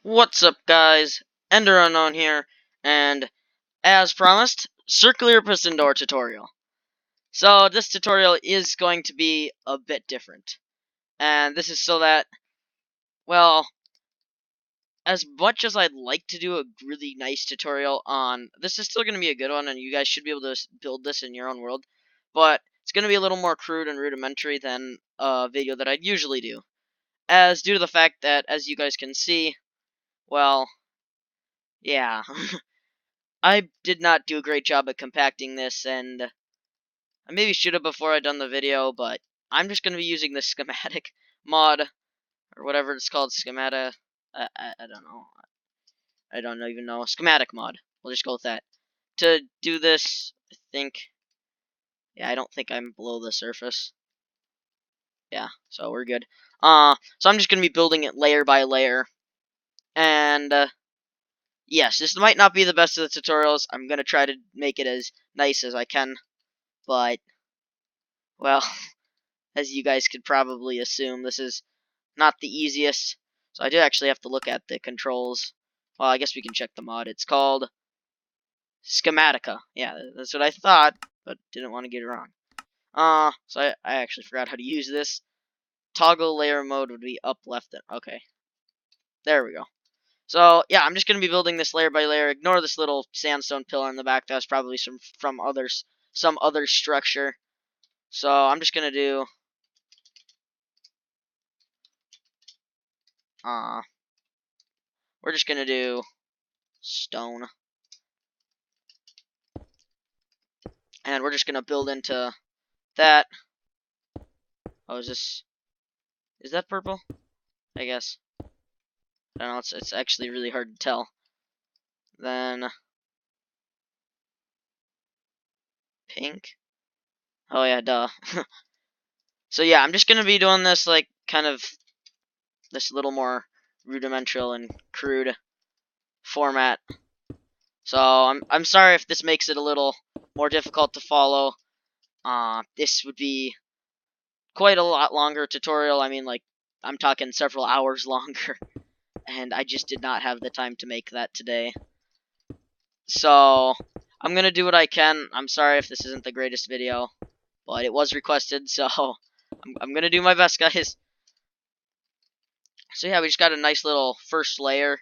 What's up, guys? Ender Unknown here, and as promised, circular piston door tutorial. So this tutorial is going to be a bit different, and this is so that, well, as much as I'd like to do a really nice tutorial on, this is still going to be a good one, and you guys should be able to build this in your own world, but it's going to be a little more crude and rudimentary than a video that I'd usually do, as due to the fact that, as you guys can see, well, yeah. I did not do a great job at compacting this, and I maybe should have before I done the video, but I'm just going to be using the schematic mod, or whatever it's called, schematic, I don't know, I don't even know, schematic mod, we'll just go with that, to do this. I think, yeah, I don't think I'm below the surface, yeah, so we're good. So I'm just going to be building it layer by layer, and, yes, this might not be the best of the tutorials. I'm going to try to make it as nice as I can, but, well, as you guys could probably assume, this is not the easiest. So I do actually have to look at the controls. Well, I guess we can check the mod. It's called Schematica. Yeah, that's what I thought, but didn't want to get it wrong. So I actually forgot how to use this. Toggle layer mode would be up, left, and okay. There we go. So yeah, I'm just gonna be building this layer by layer. Ignore this little sandstone pillar in the back. That was probably some other structure. So I'm just gonna do we're just gonna do stone, and we're just gonna build into that. Oh, is that purple? I guess. I don't know, it's actually really hard to tell. Then pink. Oh yeah, duh. So yeah, I'm just gonna be doing this like kind of this little more rudimental and crude format. So I'm sorry if this makes it a little more difficult to follow. This would be quite a lot longer tutorial. I mean, like, I'm talking several hours longer, and I just did not have the time to make that today. So I'm gonna do what I can. I'm sorry if this isn't the greatest video, but it was requested, so I'm gonna do my best, guys. So yeah, we just got a nice little first layer.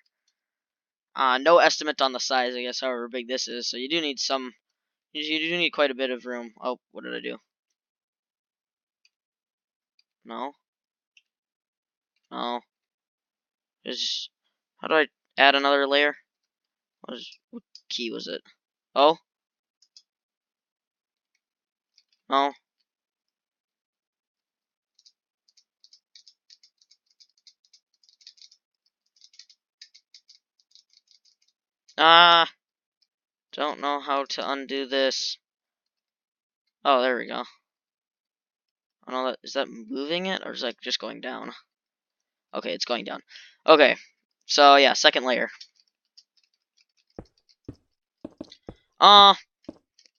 No estimate on the size, I guess, however big this is. So you do need quite a bit of room. Oh, what did I do? No, no. There's, how do I add another layer? What key was it? Oh, no. Don't know how to undo this. Oh, there we go. Oh no, is that moving it, or is that just going down? Okay, it's going down. Okay, so yeah, second layer.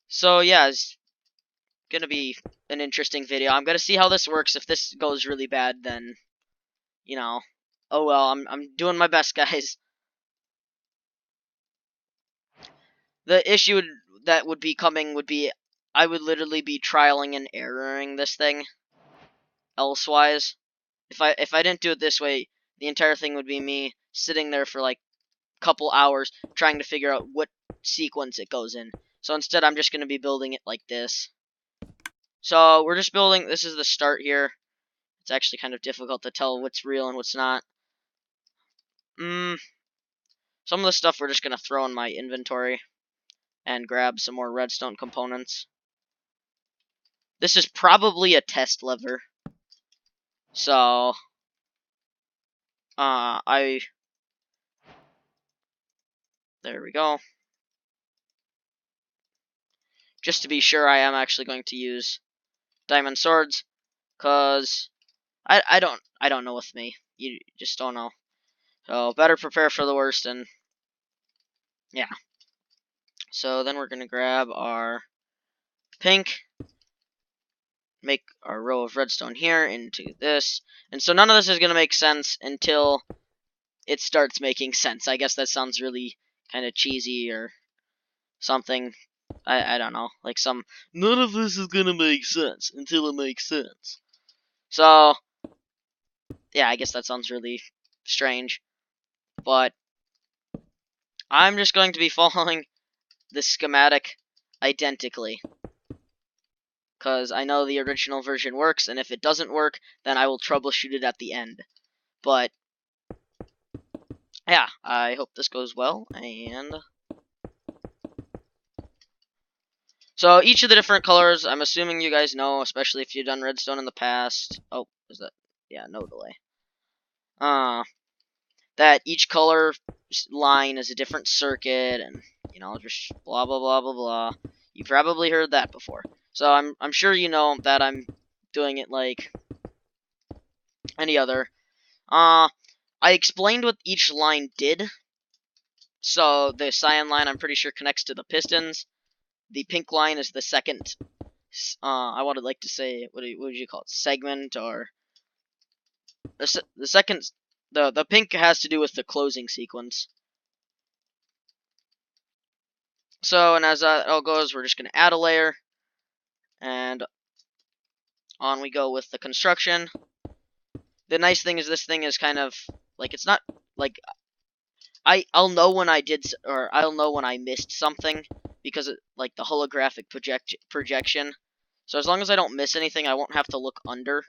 So yeah, it's gonna be an interesting video. I'm gonna see how this works. If this goes really bad, then, you know, oh well, I'm doing my best, guys. The issue that would be coming would be I would literally be trialing and erroring this thing elsewise. If I didn't do it this way, the entire thing would be me sitting there for like a couple hours trying to figure out what sequence it goes in. So instead, I'm just going to be building it like this. So we're just building, this is the start here. It's actually kind of difficult to tell what's real and what's not. Some of the stuff we're just going to throw in my inventory and grab some more redstone components. This is probably a test lever. So, there we go. Just to be sure, I am actually going to use diamond swords, cause I don't know with me. You just don't know. So better prepare for the worst, and yeah. So then we're gonna grab our pink, make our row of redstone here into this, and so none of this is gonna make sense until it starts making sense. I guess that sounds really kind of cheesy or something. I don't know. Like some, none of this is gonna make sense until it makes sense. So, yeah, I guess that sounds really strange. But I'm just going to be following the schematic identically. Because I know the original version works, and if it doesn't work, then I will troubleshoot it at the end. But, yeah, I hope this goes well, and... So, each of the different colors, I'm assuming you guys know, especially if you've done redstone in the past. Oh, is that... Yeah, no delay. That each color line is a different circuit, and, you know, just blah, blah, blah, blah, blah. You probably heard that before. So, I'm sure you know that I'm doing it like any other. I explained what each line did. So, the cyan line, I'm pretty sure, connects to the pistons. The pink line is the second, I would like to say, what would you call it? Segment, or... The second... The pink has to do with the closing sequence. So, and as that all goes, we're just going to add a layer. And on we go with the construction. The nice thing is this thing is kind of, like, it's not, like... I'll know when I did, or I'll know when I missed something, because it, like, the holographic projection. So as long as I don't miss anything, I won't have to look under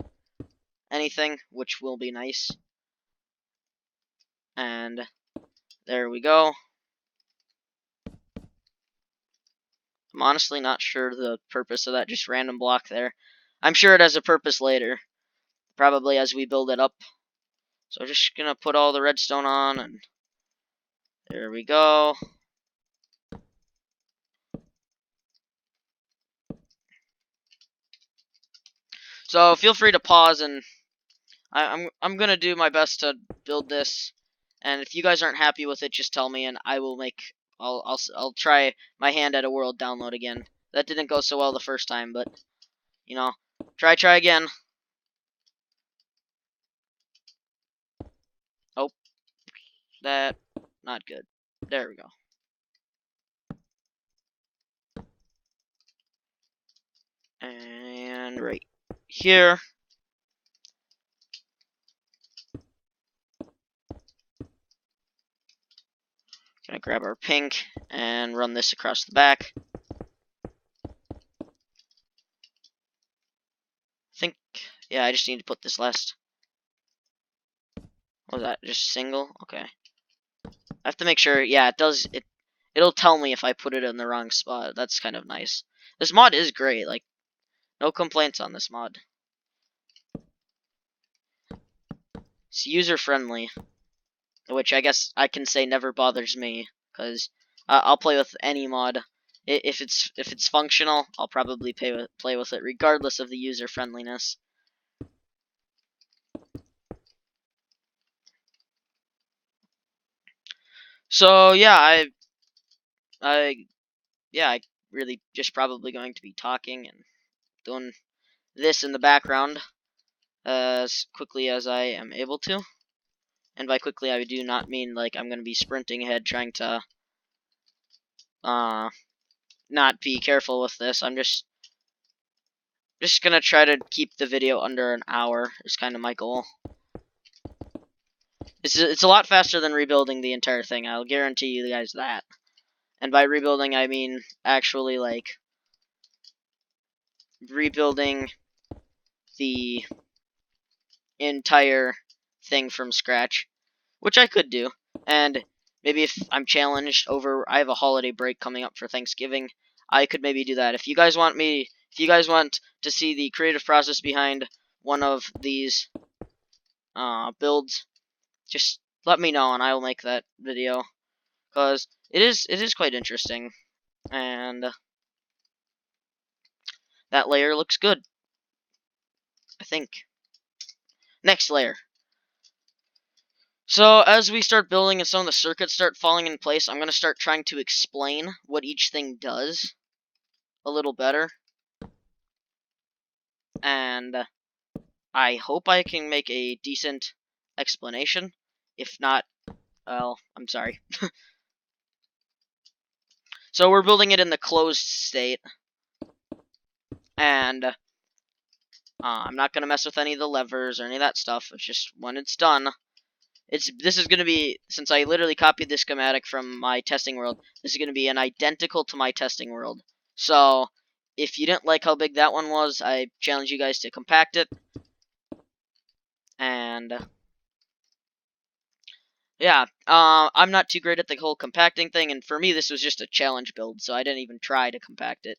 anything, which will be nice. And there we go. I'm honestly not sure the purpose of that just random block there. I'm sure it has a purpose later, probably as we build it up. So just gonna put all the redstone on, and there we go. So feel free to pause, and I'm gonna do my best to build this. And if you guys aren't happy with it, just tell me, and I will make. I'll try my hand at a world download again. That didn't go so well the first time, but you know, try again. Oh, that not good. There we go. And right here. Gonna grab our pink and run this across the back. Yeah, I just need to put this last. What was that? Just single? Okay. I have to make sure. Yeah, it does. It'll tell me if I put it in the wrong spot. That's kind of nice. This mod is great. Like, no complaints on this mod. It's user-friendly, which I guess I can say never bothers me, because I'll play with any mod. If it's functional, I'll probably play with it, regardless of the user-friendliness. So yeah, I really just probably going to be talking and doing this in the background as quickly as I am able to. And by quickly, I do not mean like I'm going to be sprinting ahead trying to not be careful with this. I'm just going to try to keep the video under an hour is kind of my goal. It's a lot faster than rebuilding the entire thing. I'll guarantee you guys that. And by rebuilding, I mean actually like rebuilding the entire thing from scratch, which I could do. And maybe if I'm challenged over, I have a holiday break coming up for Thanksgiving, I could maybe do that. If you guys want to see the creative process behind one of these builds, just let me know and I will make that video, because it is quite interesting, and that layer looks good, I think. Next layer. So as we start building and some of the circuits start falling in place, I'm going to start trying to explain what each thing does a little better. And I hope I can make a decent explanation. If not, well, I'm sorry. So we're building it in the closed state, and I'm not gonna mess with any of the levers or any of that stuff. It's just when it's done. This is gonna be, since I literally copied this schematic from my testing world. This is gonna be an identical to my testing world. So if you didn't like how big that one was, I challenge you guys to compact it. And yeah, I'm not too great at the whole compacting thing, and for me this was just a challenge build, so I didn't even try to compact it.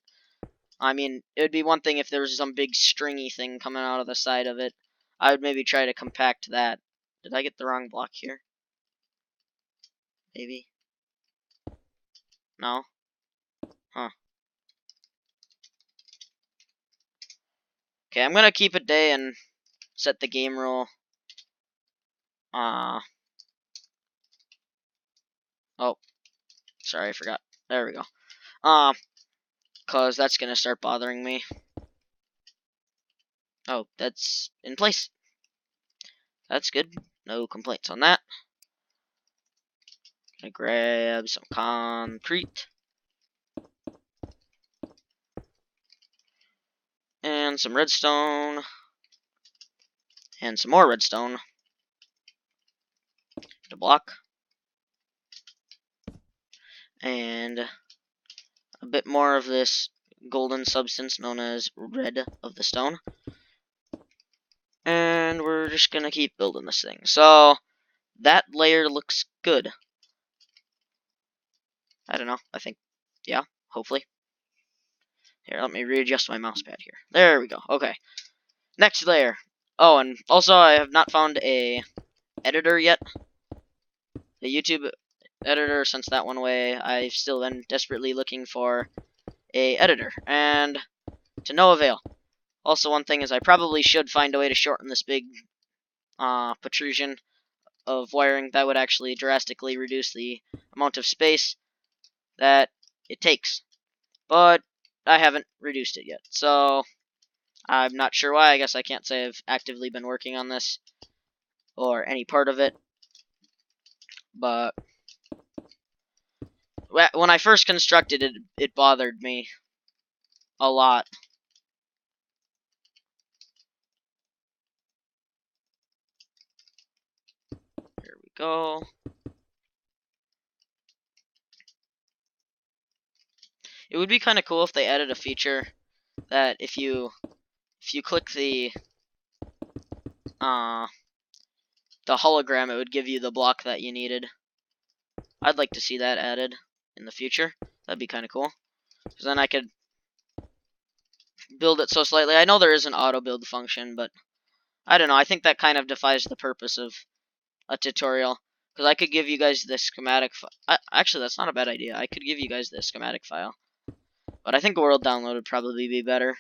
I mean, it would be one thing if there was some big stringy thing coming out of the side of it. I would maybe try to compact that. Did I get the wrong block here? Maybe? No? Huh. Okay, I'm gonna keep it day and set the game rule. Oh, sorry, I forgot. There we go. Cause that's gonna start bothering me. Oh, that's in place. That's good. No complaints on that. Gonna grab some concrete. And some redstone. And some more redstone. To block. And a bit more of this golden substance known as red of the stone. And we're just gonna keep building this thing. So that layer looks good. I don't know. I think, yeah, hopefully. Here, let me readjust my mouse pad here. There we go. Okay. Next layer. Oh, and also I have not found a editor yet. The YouTube editor, since that went away, I've still been desperately looking for a editor, and to no avail. Also, one thing is I probably should find a way to shorten this big protrusion of wiring. That would actually drastically reduce the amount of space that it takes. But I haven't reduced it yet, so I'm not sure why. I guess I can't say I've actively been working on this or any part of it. But when I first constructed it, it bothered me a lot. Here we go. It would be kind of cool if they added a feature that if you click the hologram, it would give you the block that you needed. I'd like to see that added in the future. That'd be kind of cool. Because then I could build it so slightly. I know there is an auto build function, but I don't know. I think that kind of defies the purpose of a tutorial. Because I could give you guys the schematic. Actually, that's not a bad idea. I could give you guys the schematic file. But I think a world download would probably be better.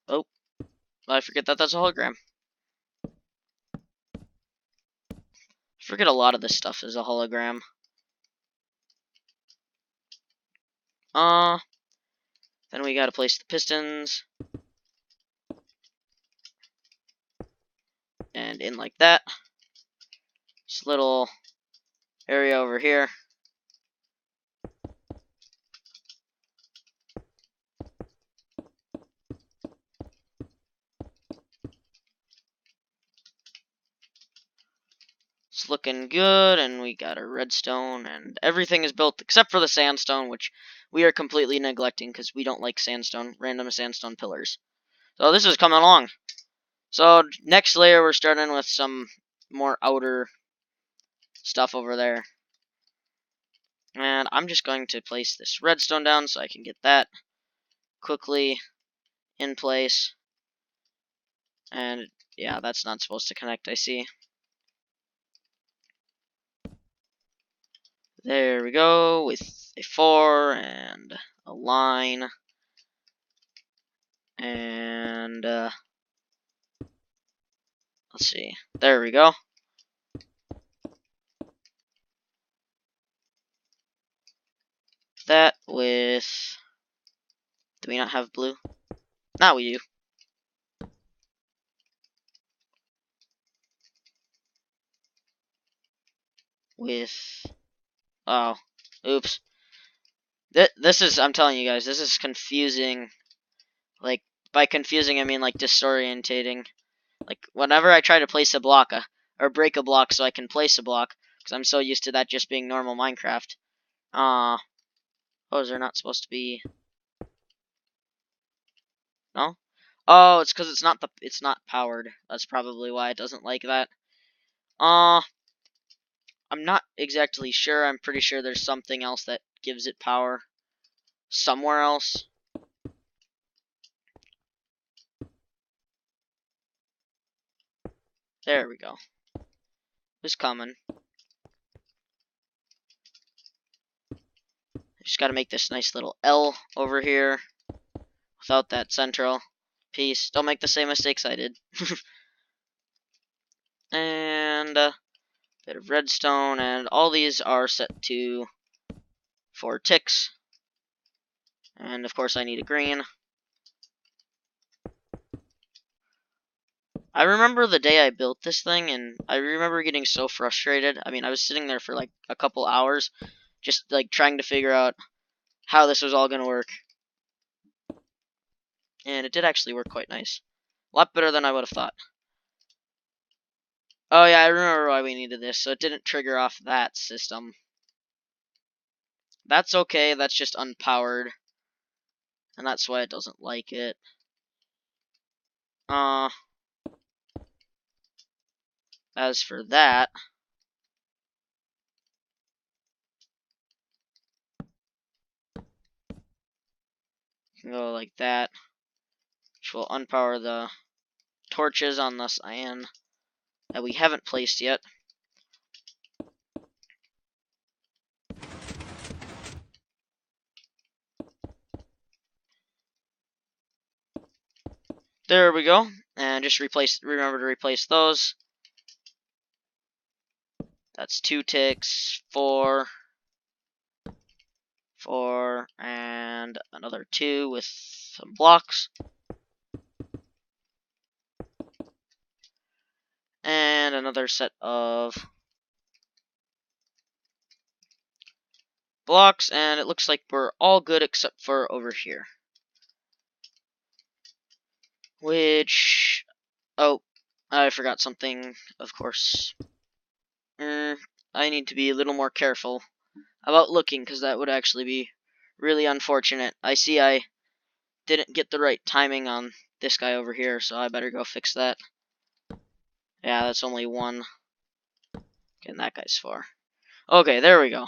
Oh, I forget that that's a hologram. I forget a lot of this stuff is a hologram. Then we gotta place the pistons. And in like that. This little area over here. It's looking good, and we got our redstone, and everything is built except for the sandstone, which we are completely neglecting because we don't like sandstone, random sandstone pillars. So this is coming along. So next layer, we're starting with some more outer stuff over there. And I'm just going to place this redstone down so I can get that quickly in place. And yeah, that's not supposed to connect, I see. There we go, with a 4 and a line. And let's see. There we go. That with... Do we not have blue? Now we do. with... Oh, oops. This is, I'm telling you guys, this is confusing. Like, by confusing, I mean, like, disorientating. Like, whenever I try to place a block, or break a block so I can place a block, because I'm so used to that just being normal Minecraft. Oh, is there not supposed to be... No? Oh, it's because it's not powered. That's probably why it doesn't like that. I'm not exactly sure. I'm pretty sure there's something else that gives it power somewhere else. There we go. Who's coming? Just gotta make this nice little L over here without that central piece. Don't make the same mistakes I did. And a bit of redstone, and all these are set to 4 ticks. And of course I need a green. I remember the day I built this thing, and I remember getting so frustrated. I mean, I was sitting there for like a couple hours, just like trying to figure out how this was all gonna work. And it did actually work quite nice. A lot better than I would have thought. Oh yeah, I remember why we needed this, so it didn't trigger off that system. That's okay, that's just unpowered. And that's why it doesn't like it. As for that, you can go like that, which will unpower the torches on this iron that we haven't placed yet. There we go. And just remember to replace those. That's 2 ticks, 4, 4, and another 2 with some blocks. And another set of blocks, and it looks like we're all good except for over here. Which... Oh, I forgot something, of course. I need to be a little more careful about looking, because that would actually be really unfortunate. I see I didn't get the right timing on this guy over here, so I better go fix that. Yeah, that's only 1. Okay, and that guy's 4. Okay, there we go.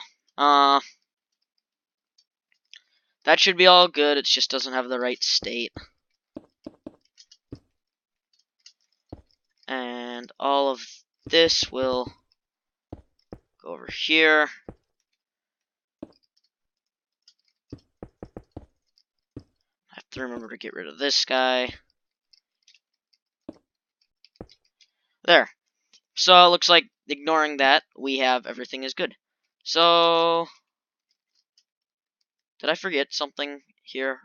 That should be all good, it just doesn't have the right state. And all of this will go over here. I have to remember to get rid of this guy. There. So it looks like, ignoring that, we have everything is good. So, did I forget something here?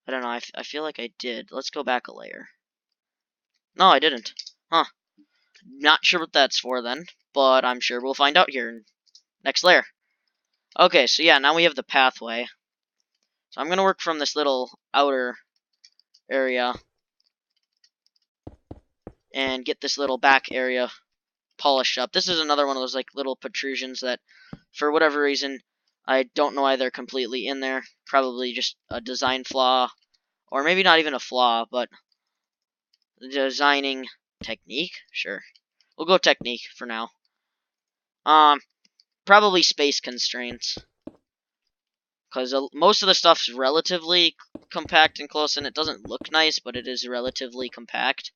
I don't know, I feel like I did. Let's go back a layer. No, I didn't. Huh. Not sure what that's for then, but I'm sure we'll find out here in next layer. Okay, so yeah, now we have the pathway. So I'm gonna work from this little outer area and get this little back area polished up. This is another one of those like little protrusions that, for whatever reason, I don't know why they're completely in there. Probably just a design flaw, or maybe not even a flaw, but designing technique. Sure, we'll go technique for now. Probably space constraints, because most of the stuff's relatively compact and close, and it doesn't look nice, but it is relatively compact.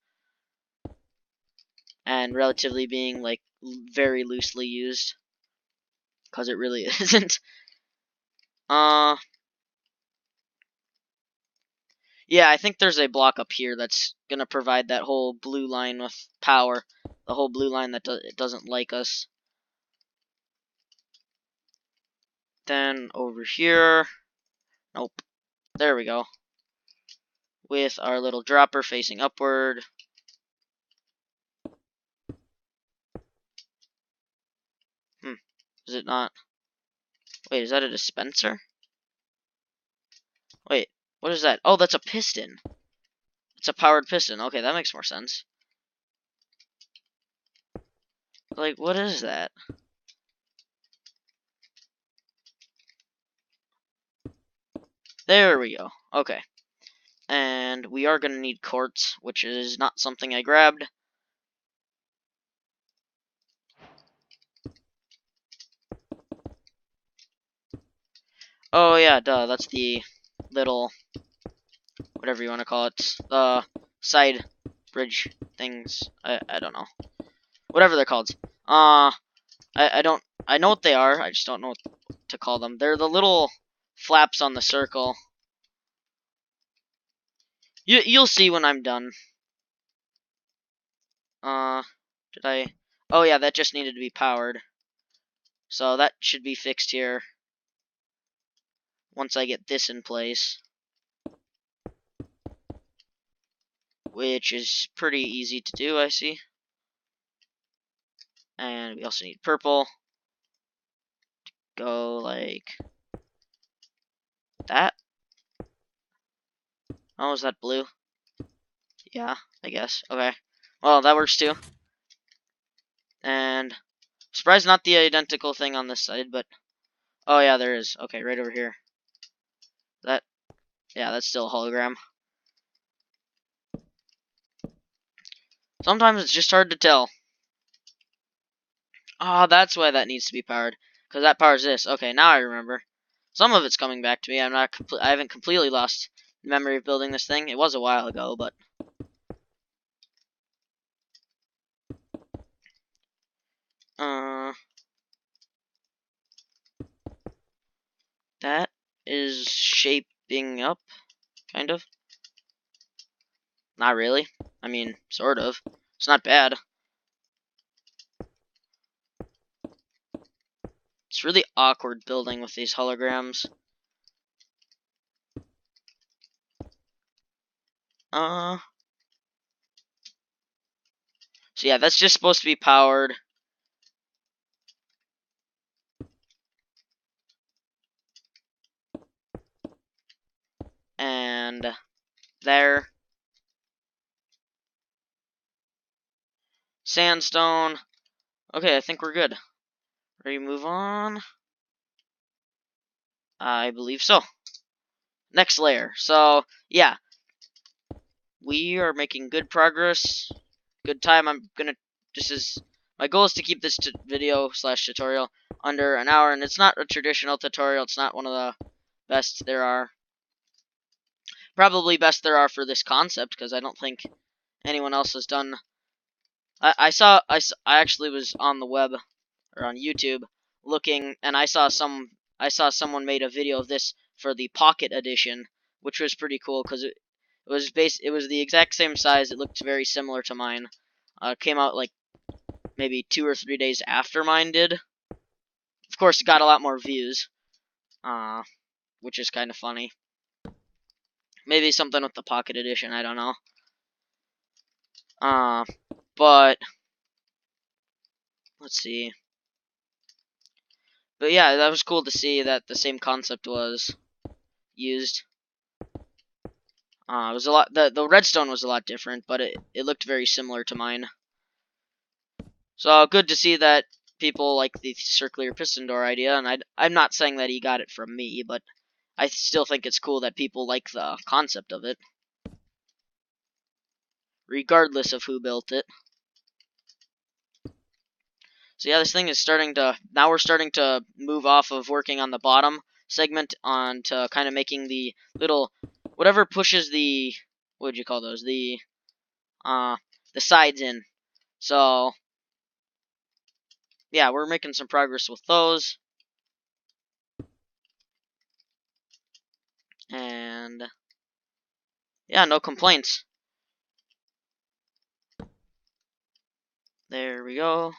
And relatively being, like, very loosely used, because it really isn't. Yeah, I think there's a block up here that's gonna provide that whole blue line with power. The whole blue line that it doesn't like us. Then over here, nope. There we go. With our little dropper facing upward. Is it not? Wait, is that a dispenser? Wait, what is that? Oh, that's a piston. It's a powered piston. Okay, that makes more sense. Like, what is that? There we go. Okay. And we are going to need quartz, which is not something I grabbed. Oh yeah, duh, that's the little, whatever you want to call it, side bridge things. I don't know. Whatever they're called. I don't, I know what they are, I just don't know what to call them. They're the little flaps on the circle. You'll see when I'm done. Did I? Oh yeah, that just needed to be powered. So that should be fixed here once I get this in place. Which is pretty easy to do, I see. And we also need purple. Go like that. Oh, is that blue? Yeah, I guess. Okay. Well, that works too. And surprised not the identical thing on this side, but oh yeah, there is. Okay, right over here. That, yeah, that's still a hologram. Sometimes it's just hard to tell. Ah, oh, that's why that needs to be powered, because that powers this. Okay, now I remember. Some of it's coming back to me. I haven't completely lost memory of building this thing. It was a while ago, but that is shaping up, kind of. Not really. I mean, sort of. It's not bad. It's really awkward building with these holograms. So yeah, that's just supposed to be powered. And there. Sandstone. Okay, I think we're good. Ready to move on? I believe so. Next layer. So, yeah. We are making good progress. Good time. My goal is to keep this video / tutorial under an hour, and it's not a traditional tutorial. It's not one of the best there are. Probably best there are for this concept, because I don't think anyone else has done. I actually was on the web or on YouTube looking, and I saw someone made a video of this for the Pocket Edition, which was pretty cool because it was the exact same size. It looked very similar to mine. Came out like maybe 2 or 3 days after mine did. Of course, it got a lot more views, which is kind of funny. Maybe something with the Pocket Edition. I don't know. But let's see. But yeah, that was cool to see that the same concept was used. It was a lot. The redstone was a lot different, but it looked very similar to mine. So good to see that people like the circular piston door idea, and I'm not saying that he got it from me, but I still think it's cool that people like the concept of it, regardless of who built it. So yeah, this thing is now we're starting to move off of working on the bottom segment onto kind of making the little, whatever pushes the, what would you call those, the sides in. So yeah, we're making some progress with those. And yeah, no complaints. There we go.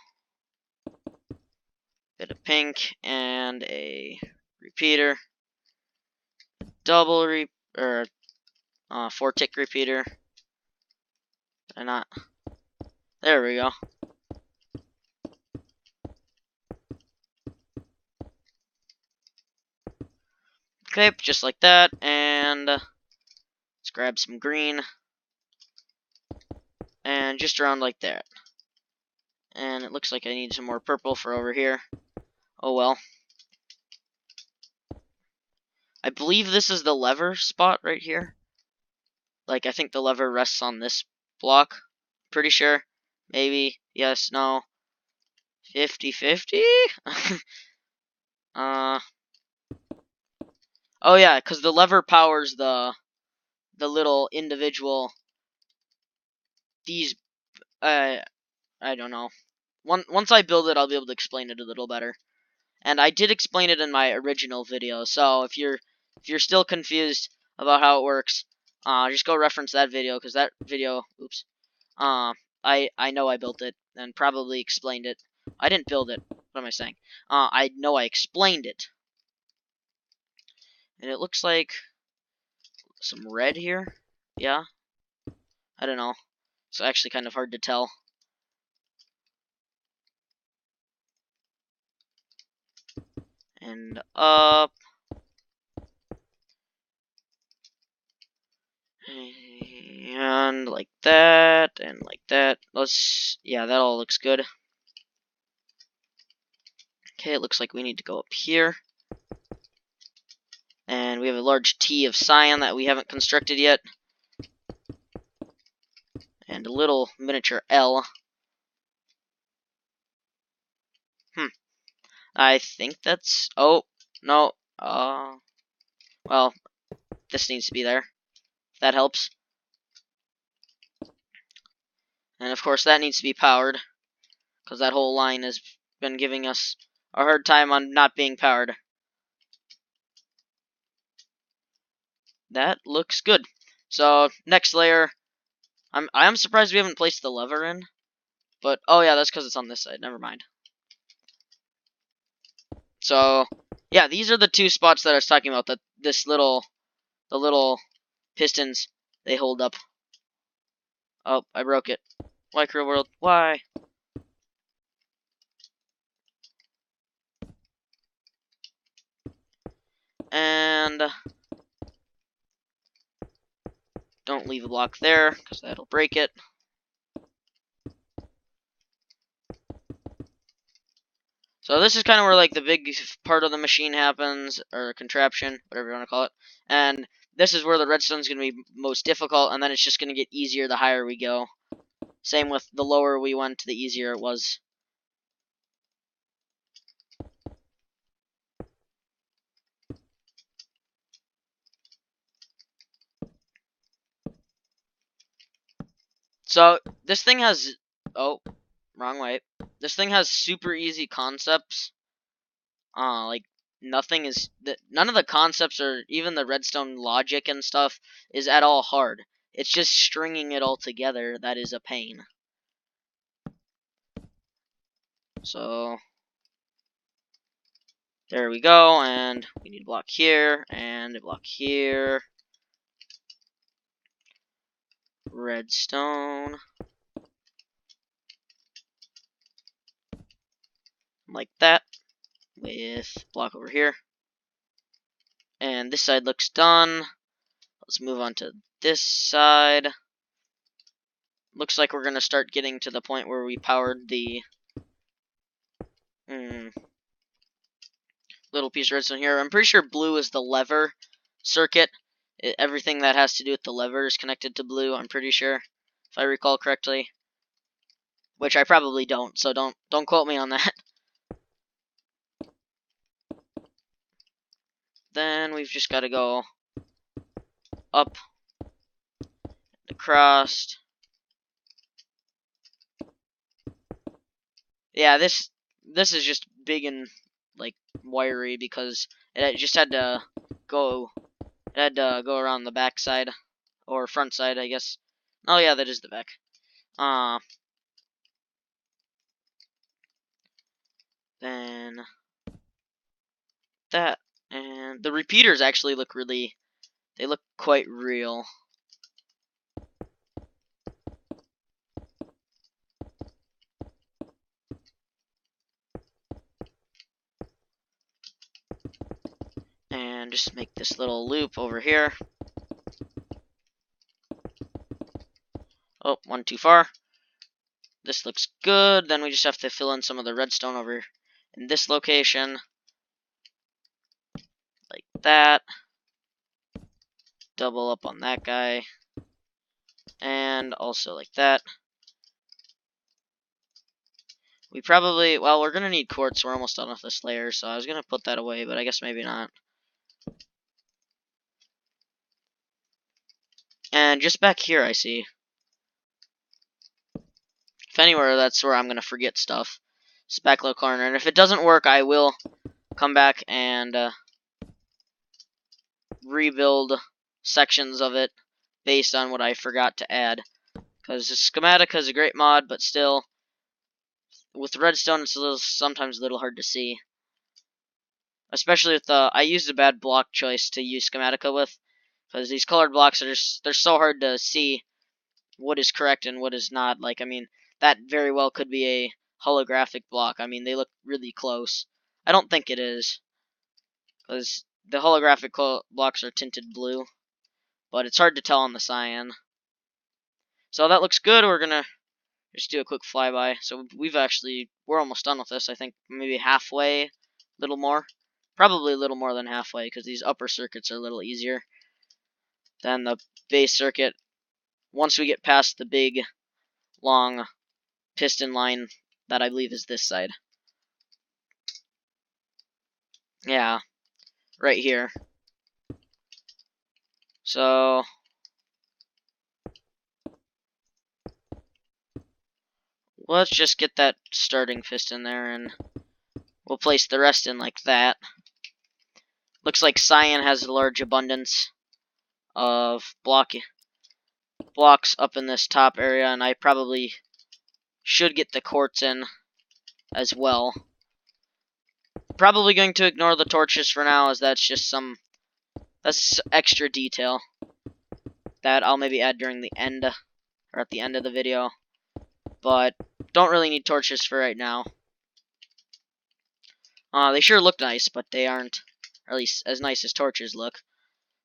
Bit of pink and a repeater. Double or 4-tick repeater. Did I not? There we go. Okay, just like that, and let's grab some green, and just around like that. And it looks like I need some more purple for over here. Oh well. I believe this is the lever spot right here. Like, I think the lever rests on this block. Pretty sure. Maybe. Yes, no. 50-50? uh, oh yeah, because the lever powers the little individual, these, I don't know. Once I build it, I'll be able to explain it a little better. And I did explain it in my original video, so if you're still confused about how it works, just go reference that video, because that video, oops, I know I built it, and probably explained it. I didn't build it, what am I saying? I know I explained it. And it looks like some red here, yeah? I don't know, it's actually kind of hard to tell. And up. And like that, and like that. Yeah, that all looks good. Okay, it looks like we need to go up here. And we have a large T of cyan that we haven't constructed yet. And a little miniature L. I think that's... Oh, no. Well, this needs to be there. That helps. And of course that needs to be powered, because that whole line has been giving us a hard time on not being powered. That looks good. So, next layer. I am surprised we haven't placed the lever in. But, oh yeah, that's because it's on this side. Never mind. So, yeah, these are the two spots that I was talking about. That the little pistons, they hold up. Oh, I broke it. Why, Cruel World? Why? And don't leave a block there, because that'll break it. So this is kind of where, like, the big part of the machine happens, or contraption, whatever you want to call it. And this is where the redstone's going to be most difficult, and then it's just going to get easier the higher we go. Same with the lower we went, the easier it was. So, this thing has... Oh, wrong way. This thing has super easy concepts. Like, none of the concepts, or even the redstone logic and stuff, is at all hard. It's just stringing it all together that is a pain. So, there we go, and we need a block here, and a block here. Redstone. Like that. With block over here. And this side looks done. Let's move on to this side. Looks like we're going to start getting to the point where we powered the little piece of redstone here. I'm pretty sure blue is the lever circuit. Everything that has to do with the lever is connected to blue, I'm pretty sure, if I recall correctly. Which I probably don't, so don't quote me on that. Then we've just got to go up, across. Yeah, this is just big and, like, wiry, because it just had to go around the back side, or front side, I guess. Oh yeah, that is the back. Then that, and the repeaters actually look they look quite real. And just make this little loop over here. Oh, one too far. This looks good. Then we just have to fill in some of the redstone over in this location. Like that. Double up on that guy. And also like that. We probably, well, we're going to need quartz. We're almost done with this layer, so I was going to put that away, but I guess maybe not. And just back here, I see. If anywhere, that's where I'm going to forget stuff. It's back little corner. And if it doesn't work, I will come back and rebuild sections of it based on what I forgot to add. Because Schematica is a great mod, but still, with redstone, it's sometimes a little hard to see. Especially with I used a bad block choice to use Schematica with, because these colored blocks are they're so hard to see what is correct and what is not. Like, I mean, that very well could be a holographic block. I mean, they look really close. I don't think it is, because the holographic blocks are tinted blue, but it's hard to tell on the cyan. So that looks good. We're gonna just do a quick flyby. So we're almost done with this. I think maybe halfway, a little more. Probably a little more than halfway, because these upper circuits are a little easier than the base circuit. Once we get past the big, long piston line that I believe is this side. Yeah, right here. So let's just get that starting piston there, and we'll place the rest in like that. Looks like cyan has a large abundance of blocks up in this top area, and I probably should get the quartz in as well. Probably going to ignore the torches for now, as that's extra detail that I'll maybe add during the end, or at the end of the video. But don't really need torches for right now. They sure look nice, but they aren't, or at least as nice as torches look.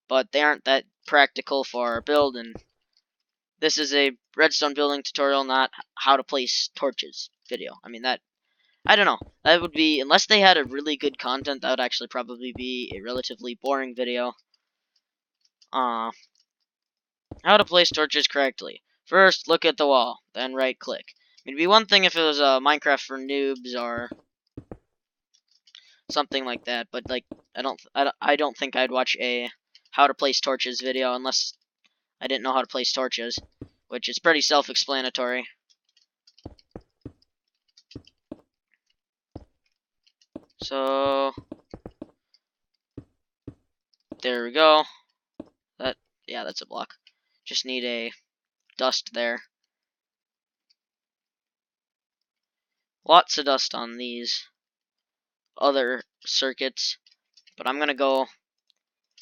But they aren't that practical for our build, and this is a redstone building tutorial, not how to place torches video. I mean, I don't know. That would be, unless they had a really good content, that would actually probably be a relatively boring video. How to place torches correctly. First, look at the wall, then right click. It'd be one thing if it was Minecraft for noobs or something like that, but like I don't think I'd watch a how to place torches video unless I didn't know how to place torches, which is pretty self-explanatory. So there we go. Yeah, that's a block. Just need a dust there. Lots of dust on these other circuits, but I'm gonna go.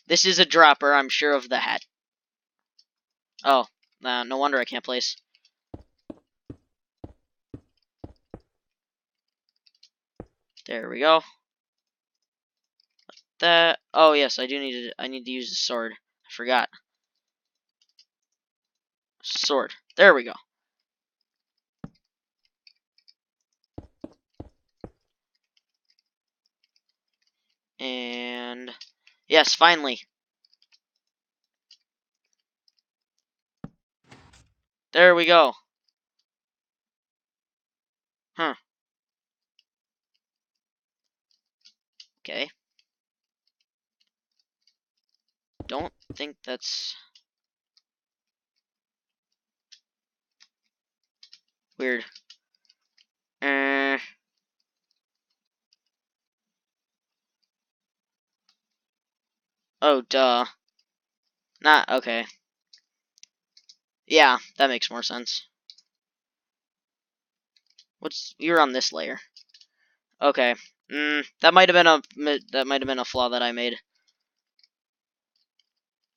This is a dropper, I'm sure of that. Oh, no wonder I can't place. There we go. That. Oh yes, I need to use the sword. I forgot. Sword. There we go. And yes, finally. There we go. Huh. Okay. Don't think that's weird. Oh, duh. Not okay. Yeah, that makes more sense. You're on this layer. Okay. That might have been a flaw that I made.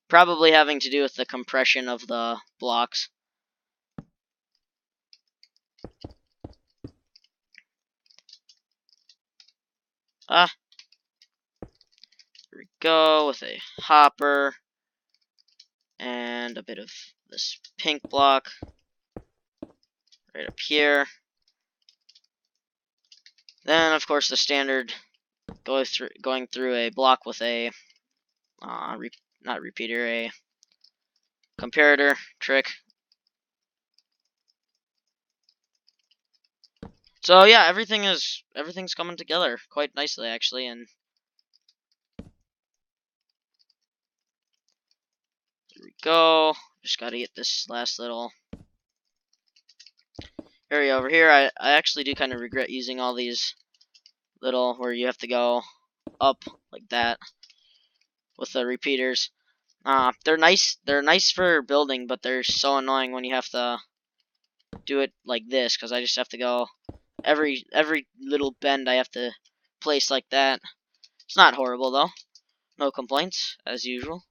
Probably having to do with the compression of the blocks. There we go with a hopper and a bit of this pink block right up here. Then, of course, the standard going through a block with a not repeater, a comparator trick. So yeah, everything's coming together quite nicely actually, and there we go. Just gotta get this last little area over here. I actually do kind of regret using all these little where you have to go up like that with the repeaters. They're nice. They're nice for building, but they're so annoying when you have to do it like this, because I just have to go every little bend I have to place like that. It's not horrible though. No complaints as usual.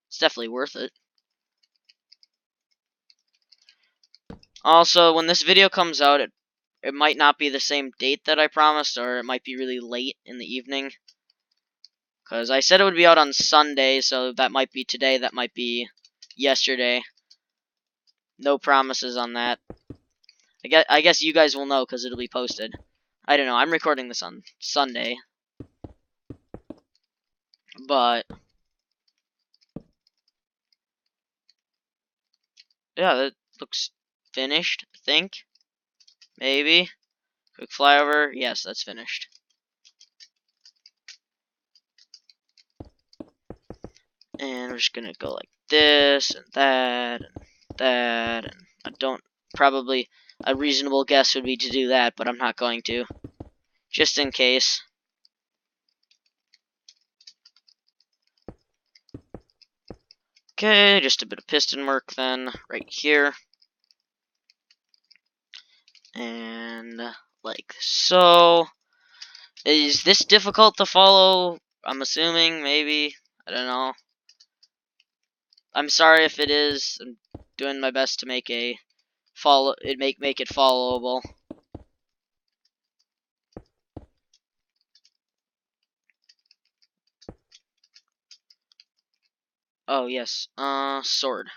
It's definitely worth it. Also, when this video comes out, it might not be the same date that I promised, or it might be really late in the evening. Because I said it would be out on Sunday, so that might be today, that might be yesterday. No promises on that. I guess you guys will know because it'll be posted. I don't know. I'm recording this on Sunday. But yeah, that looks finished, I think. Maybe. Quick flyover. Yes, that's finished. And we're just gonna go like this and that and that, and I don't probably a reasonable guess would be to do that, but I'm not going to. Just in case. Okay, just a bit of piston work then, right here. And like so. Is this difficult to follow? I'm assuming, maybe. I don't know. I'm sorry if it is. I'm doing my best to make a make it followable. Oh yes, sword.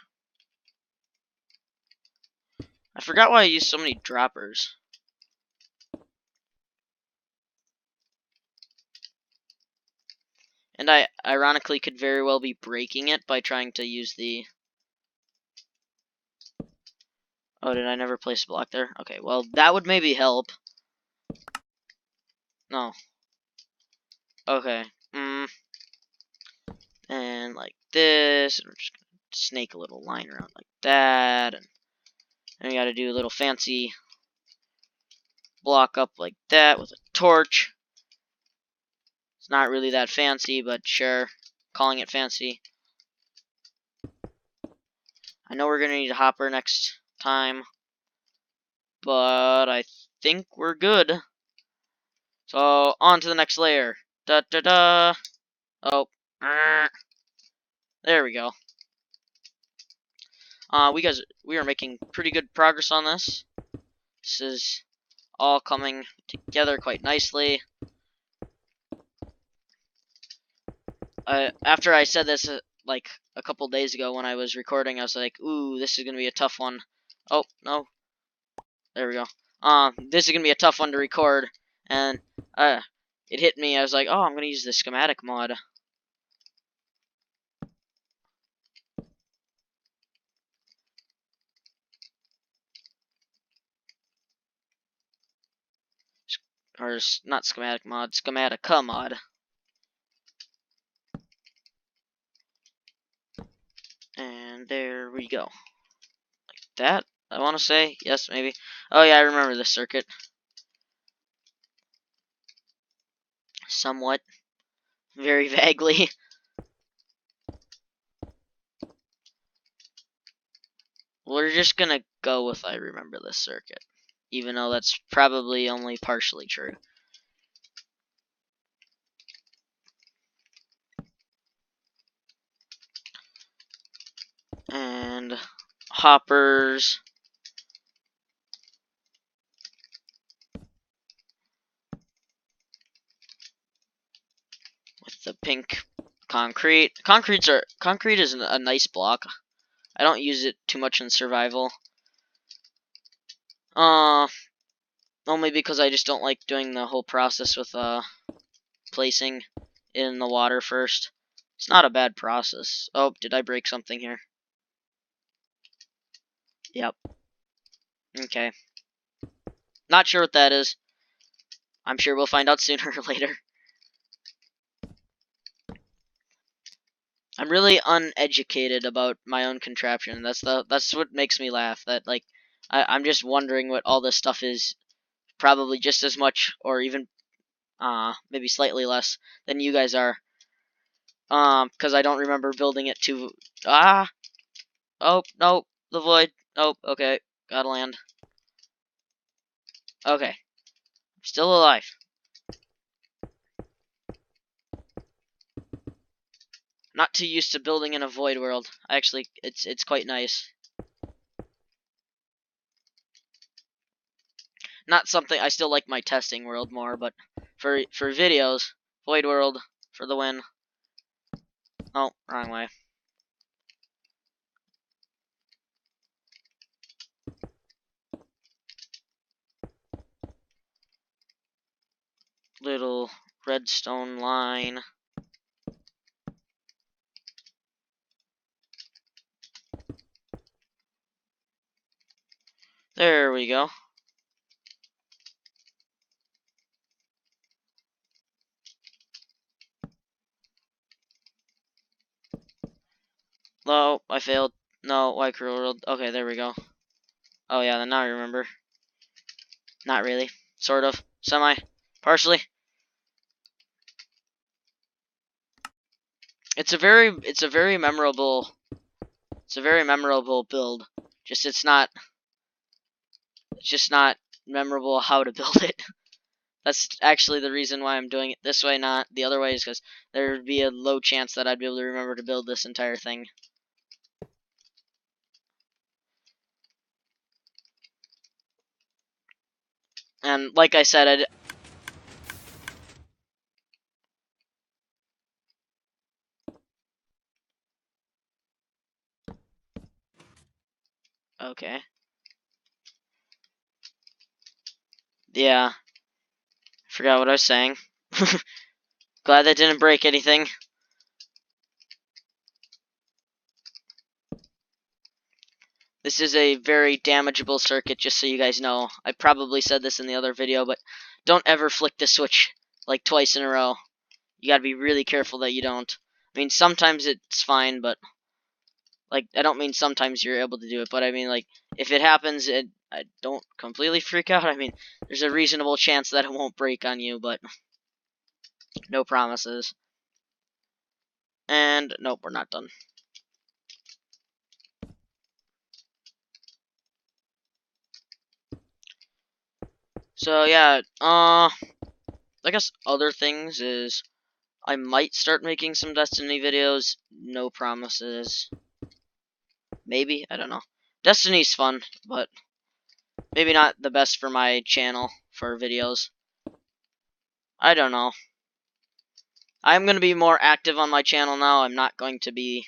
I forgot why I used so many droppers. And I ironically could very well be breaking it by trying to use the... Oh, did I never place a block there? Okay, well, that would maybe help. No. Okay. And like this, and we're just gonna snake a little line around like that, and then we gotta do a little fancy block up like that with a torch. It's not really that fancy, but sure, calling it fancy. I know we're gonna need a hopper next time, but I think we're good. So on to the next layer. Da da da. Oh, there we go. We are making pretty good progress on this. This is all coming together quite nicely. After I said this like a couple days ago when I was recording, I was like, "Ooh, this is gonna be a tough one." Oh no, there we go. This is gonna be a tough one to record, and it hit me. I was like, "Oh, I'm gonna use the schematic mod." Or not schematic mod, schematica mod. And there we go. Like that, I want to say. Yes, maybe. Oh yeah, I remember this circuit. Somewhat. Very vaguely. We're just gonna go with I remember this circuit. Even though that's probably only partially true. And hoppers. concrete. Concrete is a nice block. I don't use it too much in survival. Only because I just don't like doing the whole process with placing it in the water first. It's not a bad process. Oh, did I break something here? Yep. Okay. Not sure what that is. I'm sure we'll find out sooner or later. I'm really uneducated about my own contraption. That's what makes me laugh. That like I'm just wondering what all this stuff is. Probably just as much, or even maybe slightly less than you guys are. Because I don't remember building it to oh no, the void. Oh, okay, gotta land. Okay, still alive. Not too used to building in a void world. Actually, it's quite nice. Not something I still like my testing world more, but for videos, void world for the win. Oh, wrong way. Little redstone line. There we go. Oh, I failed. No, white world. Okay, there we go. Oh yeah, then now I remember. Not really. Sort of. Semi. Partially. It's a very memorable build. It's just not memorable how to build it. That's actually the reason why I'm doing it this way, not the other way, is because there would be a low chance that I'd be able to remember to build this entire thing. And like I said, okay. Yeah. Forgot what I was saying. Glad that didn't break anything. This is a very damageable circuit, just so you guys know. I probably said this in the other video, but don't ever flick the switch like twice in a row. You gotta be really careful that you don't. I mean, sometimes it's fine, but like, I don't mean sometimes you're able to do it, but I mean, like, if it happens, I don't completely freak out. I mean, there's a reasonable chance that it won't break on you, but no promises. And nope, we're not done. So yeah, I guess other things is I might start making some Destiny videos. No promises. Maybe, I don't know. Destiny's fun, but maybe not the best for my channel for videos. I don't know. I'm going to be more active on my channel now. I'm not going to be...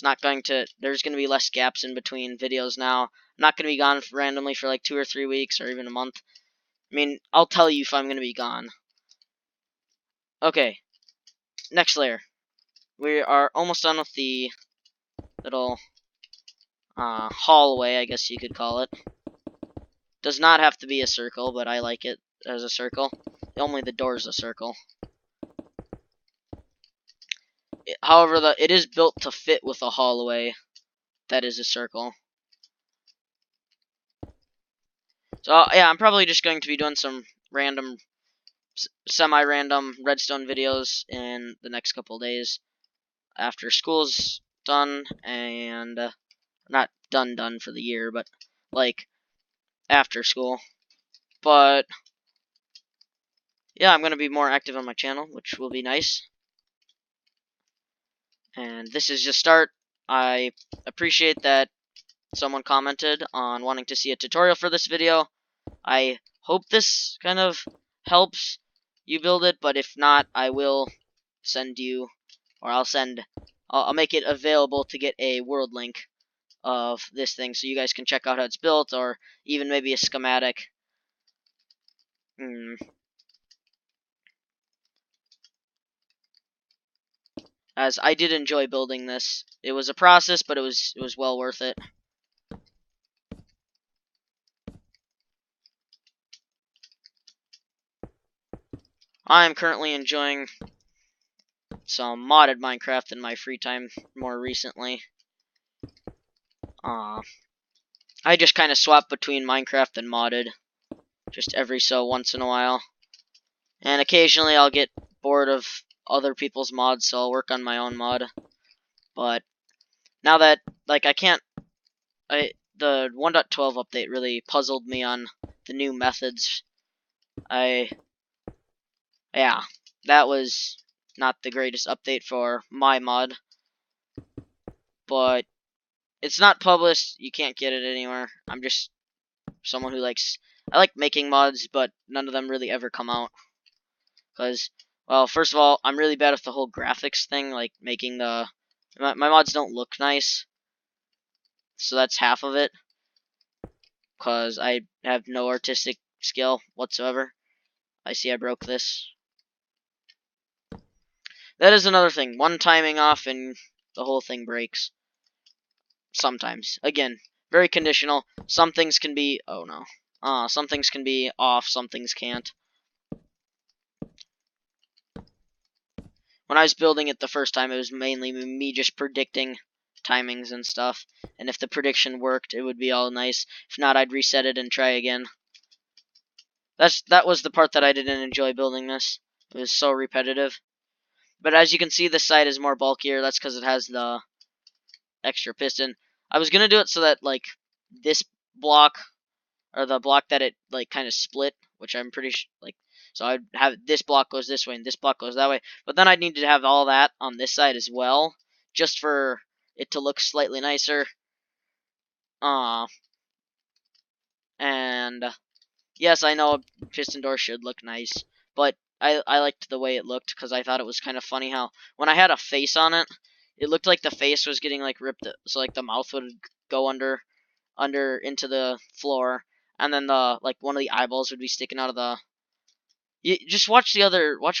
There's going to be less gaps in between videos now. I'm not going to be gone randomly for like 2 or 3 weeks or even a month. I mean, I'll tell you if I'm going to be gone. Okay. Next layer. We are almost done with the little hallway, I guess you could call it. Does not have to be a circle, but I like it as a circle. Only the door's a circle. However, it is built to fit with a hallway that is a circle. So yeah, I'm probably just going to be doing some random, semi-random redstone videos in the next couple days after school's done, and not done for the year, but like after school. But yeah, I'm gonna be more active on my channel, which will be nice. And this is just start. I appreciate that someone commented on wanting to see a tutorial for this video. I hope this kind of helps you build it, but if not, I will send you or I'll make it available to get a world link of this thing, so you guys can check out how it's built, or even maybe a schematic. As I did enjoy building this. It was a process, but it was well worth it. I am currently enjoying some modded Minecraft in my free time more recently. I just kind of swap between Minecraft and modded, just every so once in a while. And occasionally I'll get bored of other people's mods, so I'll work on my own mod. But now that, like, the 1.12 update really puzzled me on the new methods. Yeah, that was not the greatest update for my mod, but it's not published. You can't get it anywhere. I'm just someone who I like making mods, but none of them really ever come out. Because, well, first of all, I'm really bad with the whole graphics thing, like making my mods don't look nice, so that's half of it. Because I have no artistic skill whatsoever. I see I broke this. That is another thing. One timing off and the whole thing breaks. Sometimes. Again, very conditional. Some things can be... Oh, no. Some things can be off, some things can't. When I was building it the first time, it was mainly me just predicting timings and stuff. And if the prediction worked, it would be all nice. If not, I'd reset it and try again. That was the part that I didn't enjoy building this. It was so repetitive. But as you can see, this side is more bulkier. That's because it has the extra piston. I was gonna do it so that, like, this block, or the block that it, like, kind of split, which I'm pretty like, so I'd have this block goes this way and this block goes that way. But then I'd need to have all that on this side as well, just for it to look slightly nicer. And yes, I know a piston door should look nice, but I liked the way it looked because I thought it was kind of funny how when I had a face on it, it looked like the face was getting, like, ripped, so, like, the mouth would go under into the floor, and then one of the eyeballs would be sticking out of the... You just watch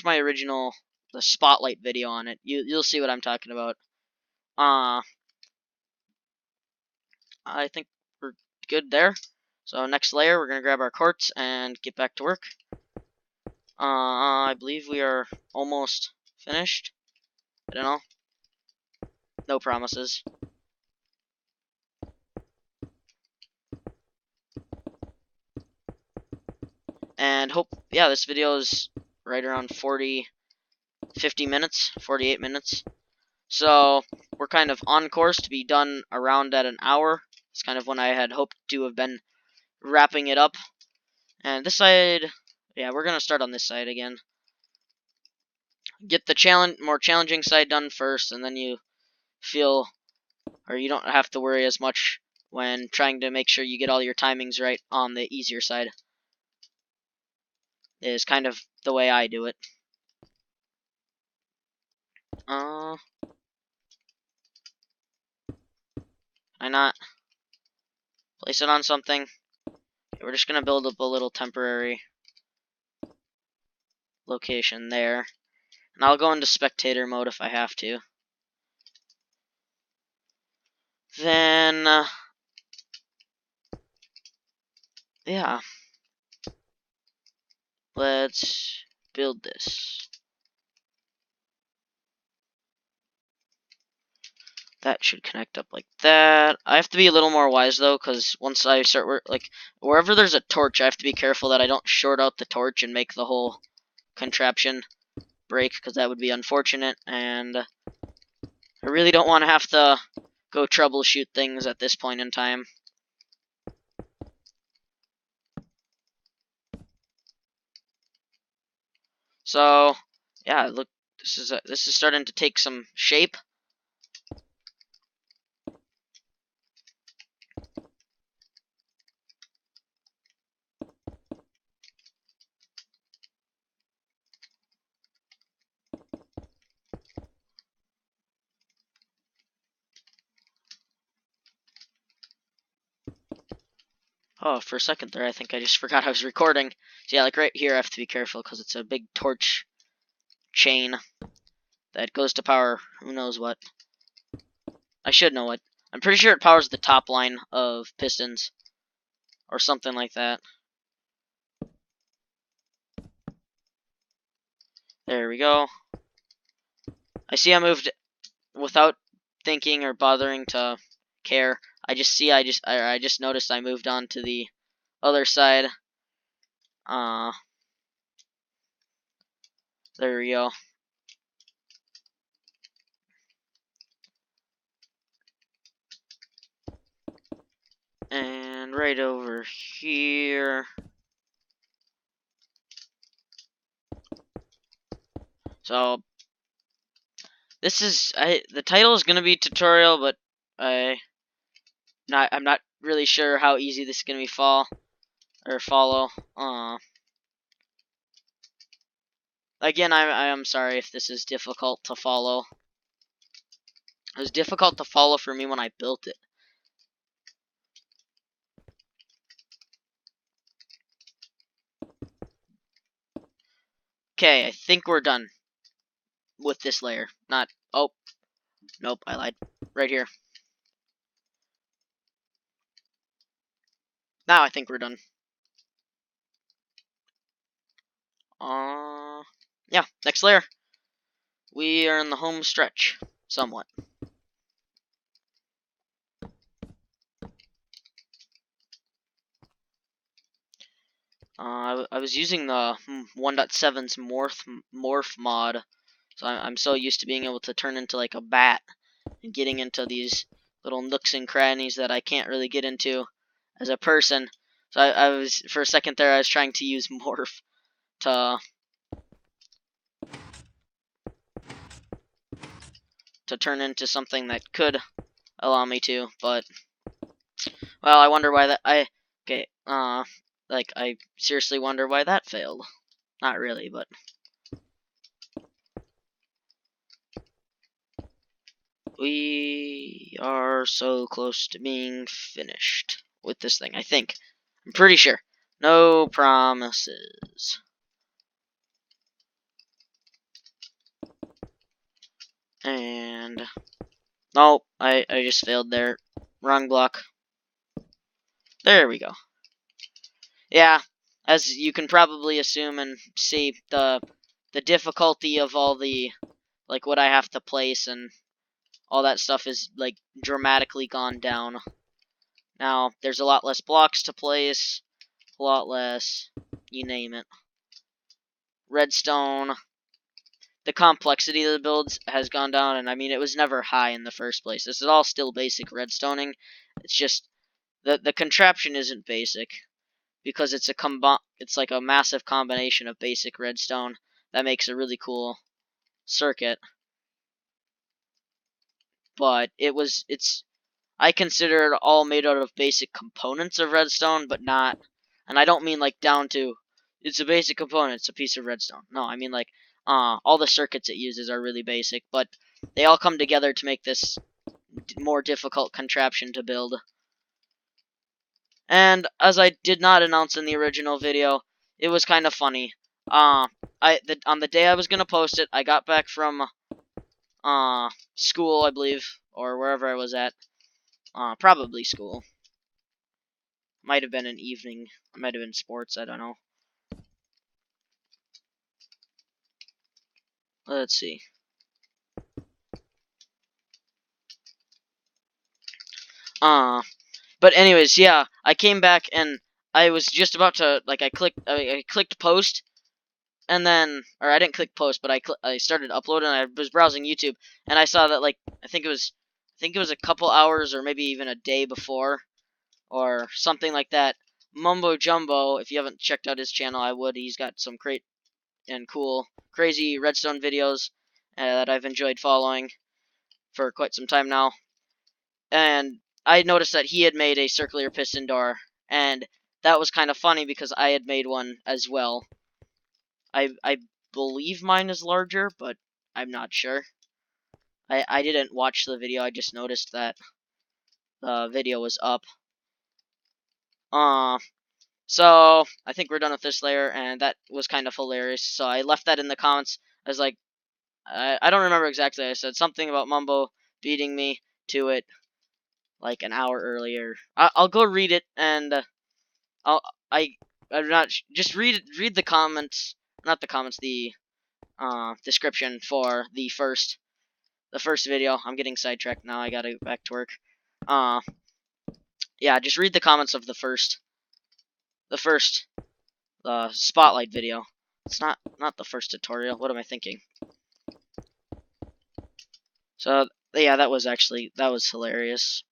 my original, the spotlight video on it. You'll see what I'm talking about. I think we're good there. So next layer, we're gonna grab our quartz and get back to work. I believe we are almost finished. I don't know. No promises. And yeah, this video is right around 50 minutes, 48 minutes. So we're kind of on course to be done around at an hour. It's kind of when I had hoped to have been wrapping it up. And this side, yeah, we're gonna start on this side again. Get the more challenging side done first, and then you feel, or you don't have to worry as much when trying to make sure you get all your timings right on the easier side. Is kind of the way I do it. Why not place it on something? Okay, we're just gonna build up a little temporary location there. And I'll go into spectator mode if I have to. Then, yeah. Let's build this. That should connect up like that. I have to be a little more wise, though, because once I start wherever there's a torch, I have to be careful that I don't short out the torch and make the whole contraption break, because that would be unfortunate, and I really don't want to have to go troubleshoot things at this point in time. So, yeah, look, this is starting to take some shape. Oh, for a second there, I think I just forgot I was recording. So yeah, like right here, I have to be careful because it's a big torch chain that goes to power who knows what. I should know it. I'm pretty sure it powers the top line of pistons or something like that. There we go. I see I moved without thinking or bothering to care. I just noticed I moved on to the other side. There we go. And right over here. So this is the title is gonna be tutorial, but I'm not really sure how easy this is gonna be follow. Again, I am sorry if this is difficult to follow. It was difficult to follow for me when I built it. Okay, I think we're done with this layer. Oh, nope, I lied. Right here. Now I think we're done. Yeah, next layer. We are in the home stretch, somewhat. I was using the 1.7's morph mod, so I'm so used to being able to turn into like a bat and getting into these little nooks and crannies that I can't really get into as a person. So I was, for a second there, I was trying to use morph to turn into something that could allow me to, but well, I wonder why okay, like I seriously wonder why that failed. Not really, but we are so close to being finished with this thing, I think. I'm pretty sure. No promises. And no, I just failed there. Wrong block. There we go. Yeah, as you can probably assume and see, the difficulty of all the, like, what I have to place and all that stuff is like dramatically gone down. Now there's a lot less blocks to place, a lot less, you name it. Redstone. The complexity of the builds has gone down, and I mean it was never high in the first place. This is all still basic redstoning. It's just the contraption isn't basic because it's like a massive combination of basic redstone that makes a really cool circuit. But I consider it all made out of basic components of redstone, but not, and I don't mean like down to, it's a basic component, it's a piece of redstone. No, I mean like, all the circuits it uses are really basic, but they all come together to make this more difficult contraption to build. And as I did not announce in the original video, it was kind of funny. On the day I was gonna post it, I got back from school, I believe, or wherever I was at. Probably school. Might have been an evening. Might have been sports. I don't know. Let's see. But anyways, yeah, I came back and I was just about to, like, I clicked post, and then, or I didn't click post, but I started uploading. And I was browsing YouTube, and I saw that, like, I think it was a couple hours or maybe even a day before, or something like that. Mumbo Jumbo, if you haven't checked out his channel, I would. He's got some great and cool, crazy redstone videos that I've enjoyed following for quite some time now. And I noticed that he had made a circular piston door, and that was kind of funny because I had made one as well. I believe mine is larger, but I'm not sure. I didn't watch the video, I just noticed that the video was up. So I think we're done with this layer, and that was kind of hilarious. So I left that in the comments. I was like, I don't remember exactly. I said something about Mumbo beating me to it like an hour earlier. I'll go read it, and I'll I I'm not just read the comments, not the comments, the description for the first video. I'm getting sidetracked now. I gotta go back to work. Uh, yeah, just read the comments of the first spotlight video. It's not the first tutorial. What am I thinking? So yeah, that was hilarious.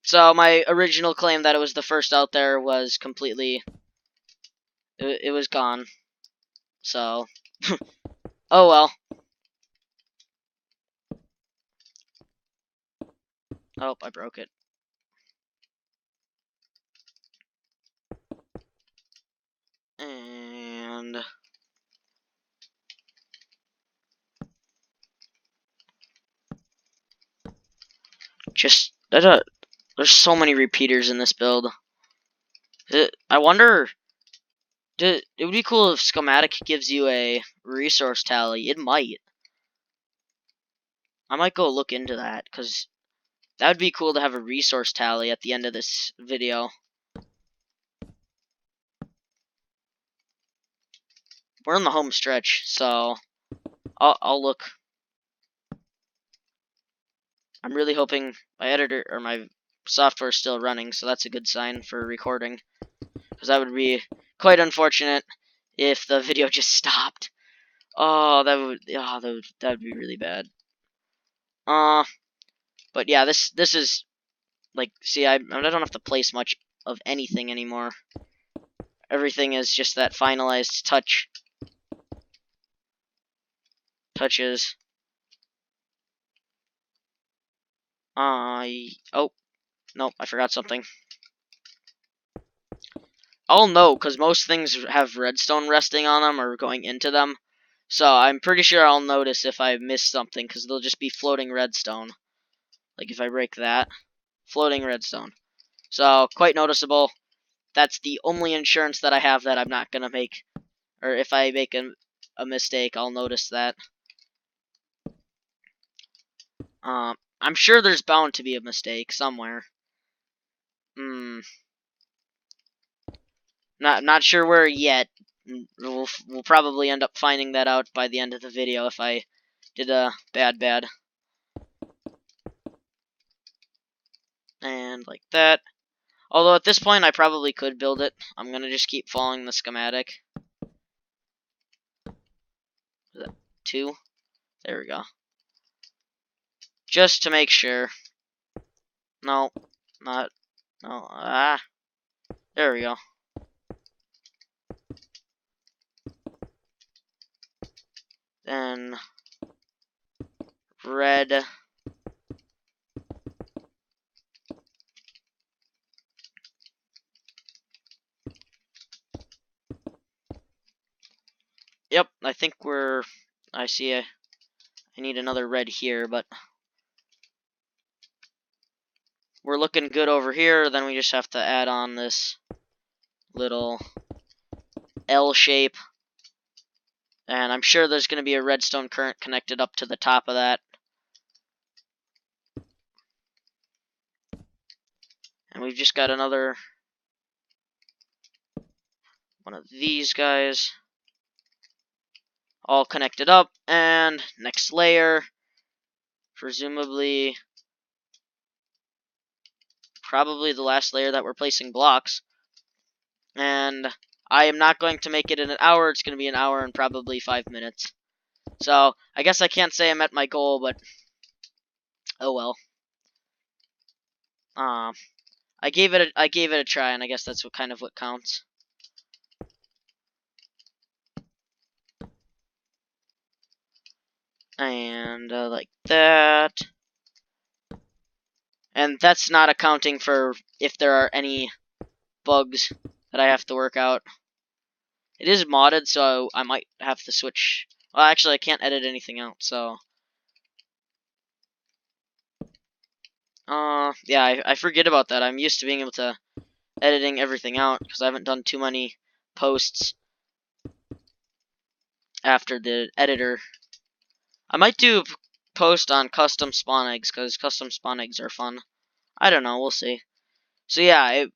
So my original claim that it was the first out there was completely it was gone. So oh well. Oh, I broke it. And just there's so many repeaters in this build. I wonder. It would be cool if schematic gives you a resource tally. It might. I might go look into that because that would be cool to have a resource tally at the end of this video. We're in the home stretch, so I'll look. I'm really hoping my editor or my software is still running, so that's a good sign for recording. Because that would be quite unfortunate if the video just stopped. Oh, that would be really bad. But yeah, this is like, see, I don't have to place much of anything anymore. Everything is just that finalized touches. Oh no, I forgot something. I'll know because most things have redstone resting on them or going into them. So I'm pretty sure I'll notice if I missed something because they'll just be floating redstone. Like if I break that, floating redstone. So quite noticeable. That's the only insurance that I have that I'm not gonna make, or if I make a mistake, I'll notice that. I'm sure there's bound to be a mistake somewhere. Not sure where yet. We'll probably end up finding that out by the end of the video if I did a bad. And like that. Although at this point I probably could build it. I'm gonna just keep following the schematic. Is that 2? There we go. Just to make sure. No, not. No. There we go. Then red. Yep, I think I see I need another red here, but we're looking good over here. Then we just have to add on this little L shape. And I'm sure there's going to be a redstone current connected up to the top of that. And we've just got another one of these guys all connected up. And next layer, presumably, probably the last layer that we're placing blocks. And I am not going to make it in an hour. It's going to be an hour and probably 5 minutes. So I guess I can't say I met my goal, but oh well. I gave it a try, and I guess that's what counts. And like that. And that's not accounting for if there are any bugs that I have to work out. It is modded, so I might have to switch. Well, actually, I can't edit anything out, so Yeah, I forget about that. I'm used to being able to editing everything out because I haven't done too many posts after the editor. I might do a post on custom spawn eggs because custom spawn eggs are fun. I don't know, we'll see. So yeah,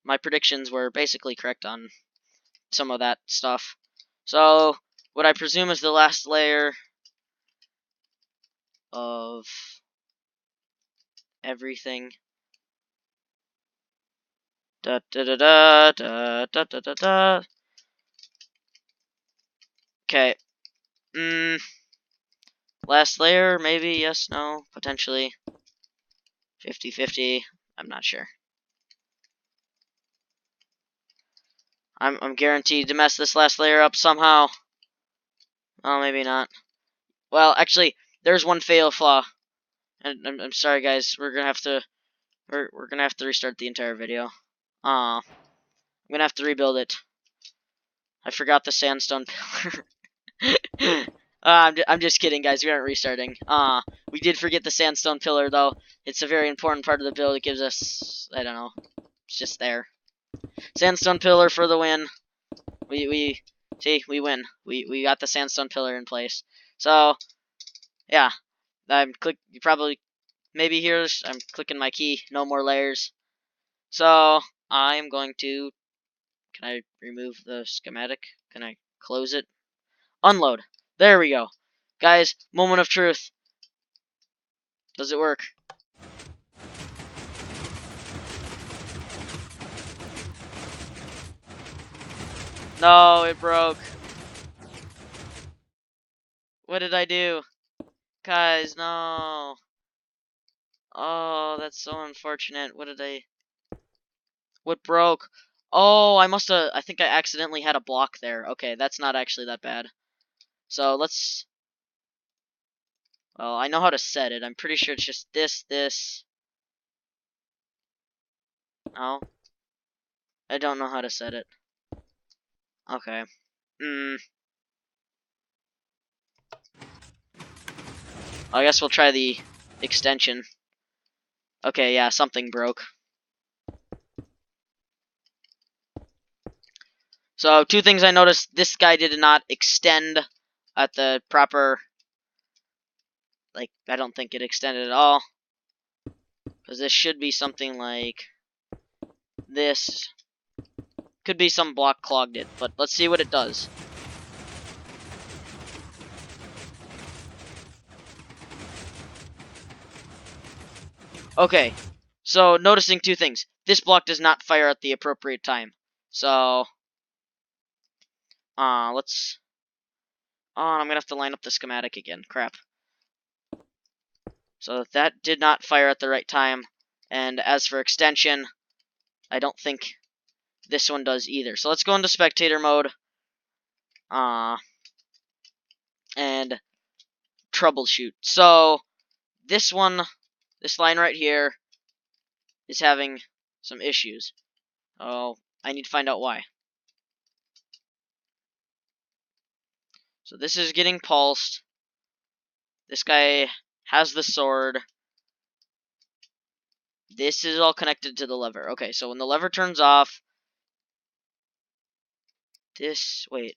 my predictions were basically correct on some of that stuff. So what I presume is the last layer of everything. Da da da da da da da da da. Okay. Last layer, maybe, yes, no, potentially. 50-50. I'm not sure. I'm guaranteed to mess this last layer up somehow. Oh, maybe not. Well, actually, there's one fatal flaw. And I'm sorry, guys. We're gonna have to we're gonna have to restart the entire video. I'm gonna have to rebuild it. I forgot the sandstone pillar. I'm just kidding, guys. We aren't restarting. We did forget the sandstone pillar, though. It's a very important part of the build. It gives us, I don't know, it's just there. Sandstone pillar for the win. We see, we win. We got the sandstone pillar in place. So yeah, you probably maybe hear this. I'm clicking my key. No more layers. So I'm going to. Can I remove the schematic? Can I close it? Unload. There we go. Guys, moment of truth. Does it work? No, it broke. What did I do? Guys, no. Oh, that's so unfortunate. What broke? Oh, I think I accidentally had a block there. Okay, that's not actually that bad. So well, I know how to set it. I'm pretty sure it's just this. No, I don't know how to set it. Okay. I guess we'll try the extension. Okay, yeah, something broke. So, two things I noticed. This guy did not extend at the proper... Like, I don't think it extended at all. Because this should be something like this. Could be some block clogged it, but let's see what it does. Okay, so noticing two things. This block does not fire at the appropriate time. So, let's... Oh, I'm gonna have to line up the schematic again. Crap. So that did not fire at the right time. And as for extension, I don't think this one does either. So let's go into spectator mode. And troubleshoot. So this line right here is having some issues. Oh, I need to find out why. So this is getting pulsed. This guy has the sword. This is all connected to the lever. Okay, so when the lever turns off, wait,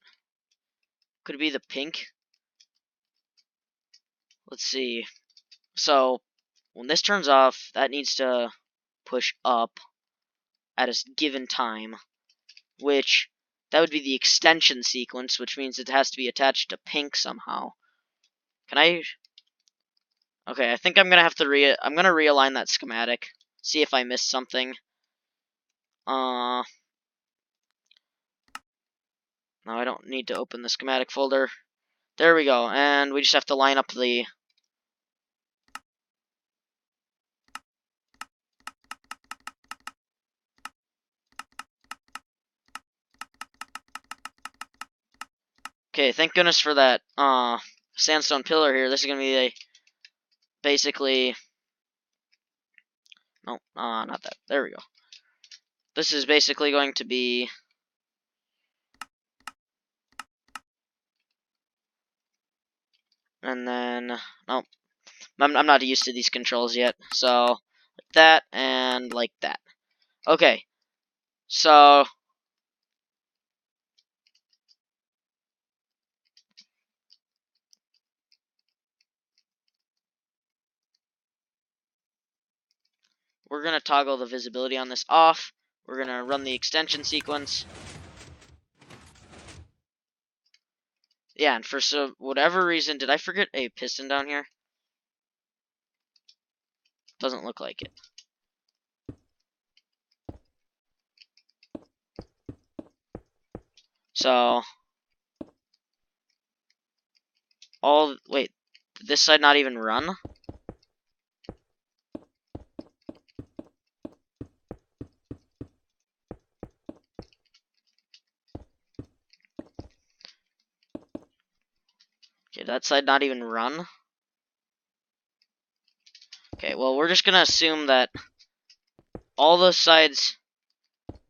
could it be the pink? Let's see. So when this turns off, that needs to push up at a given time, which that would be the extension sequence, which means it has to be attached to pink somehow. Can I? Okay, I think I'm gonna have to I'm gonna realign that schematic. See if I missed something. No, I don't need to open the schematic folder. There we go, and we just have to line up the... Okay, thank goodness for that sandstone pillar here. This is gonna be basically... No, not that. There we go. This is basically going to be... And then... Nope. I'm not used to these controls yet. So, like that and like that. Okay, so we're going to toggle the visibility on this off. We're going to run the extension sequence. Yeah, and for whatever reason, did I forget a piston down here? Doesn't look like it. So, wait, did this side not even run? Okay, that side not even run? Okay, well, we're just gonna assume that all the sides...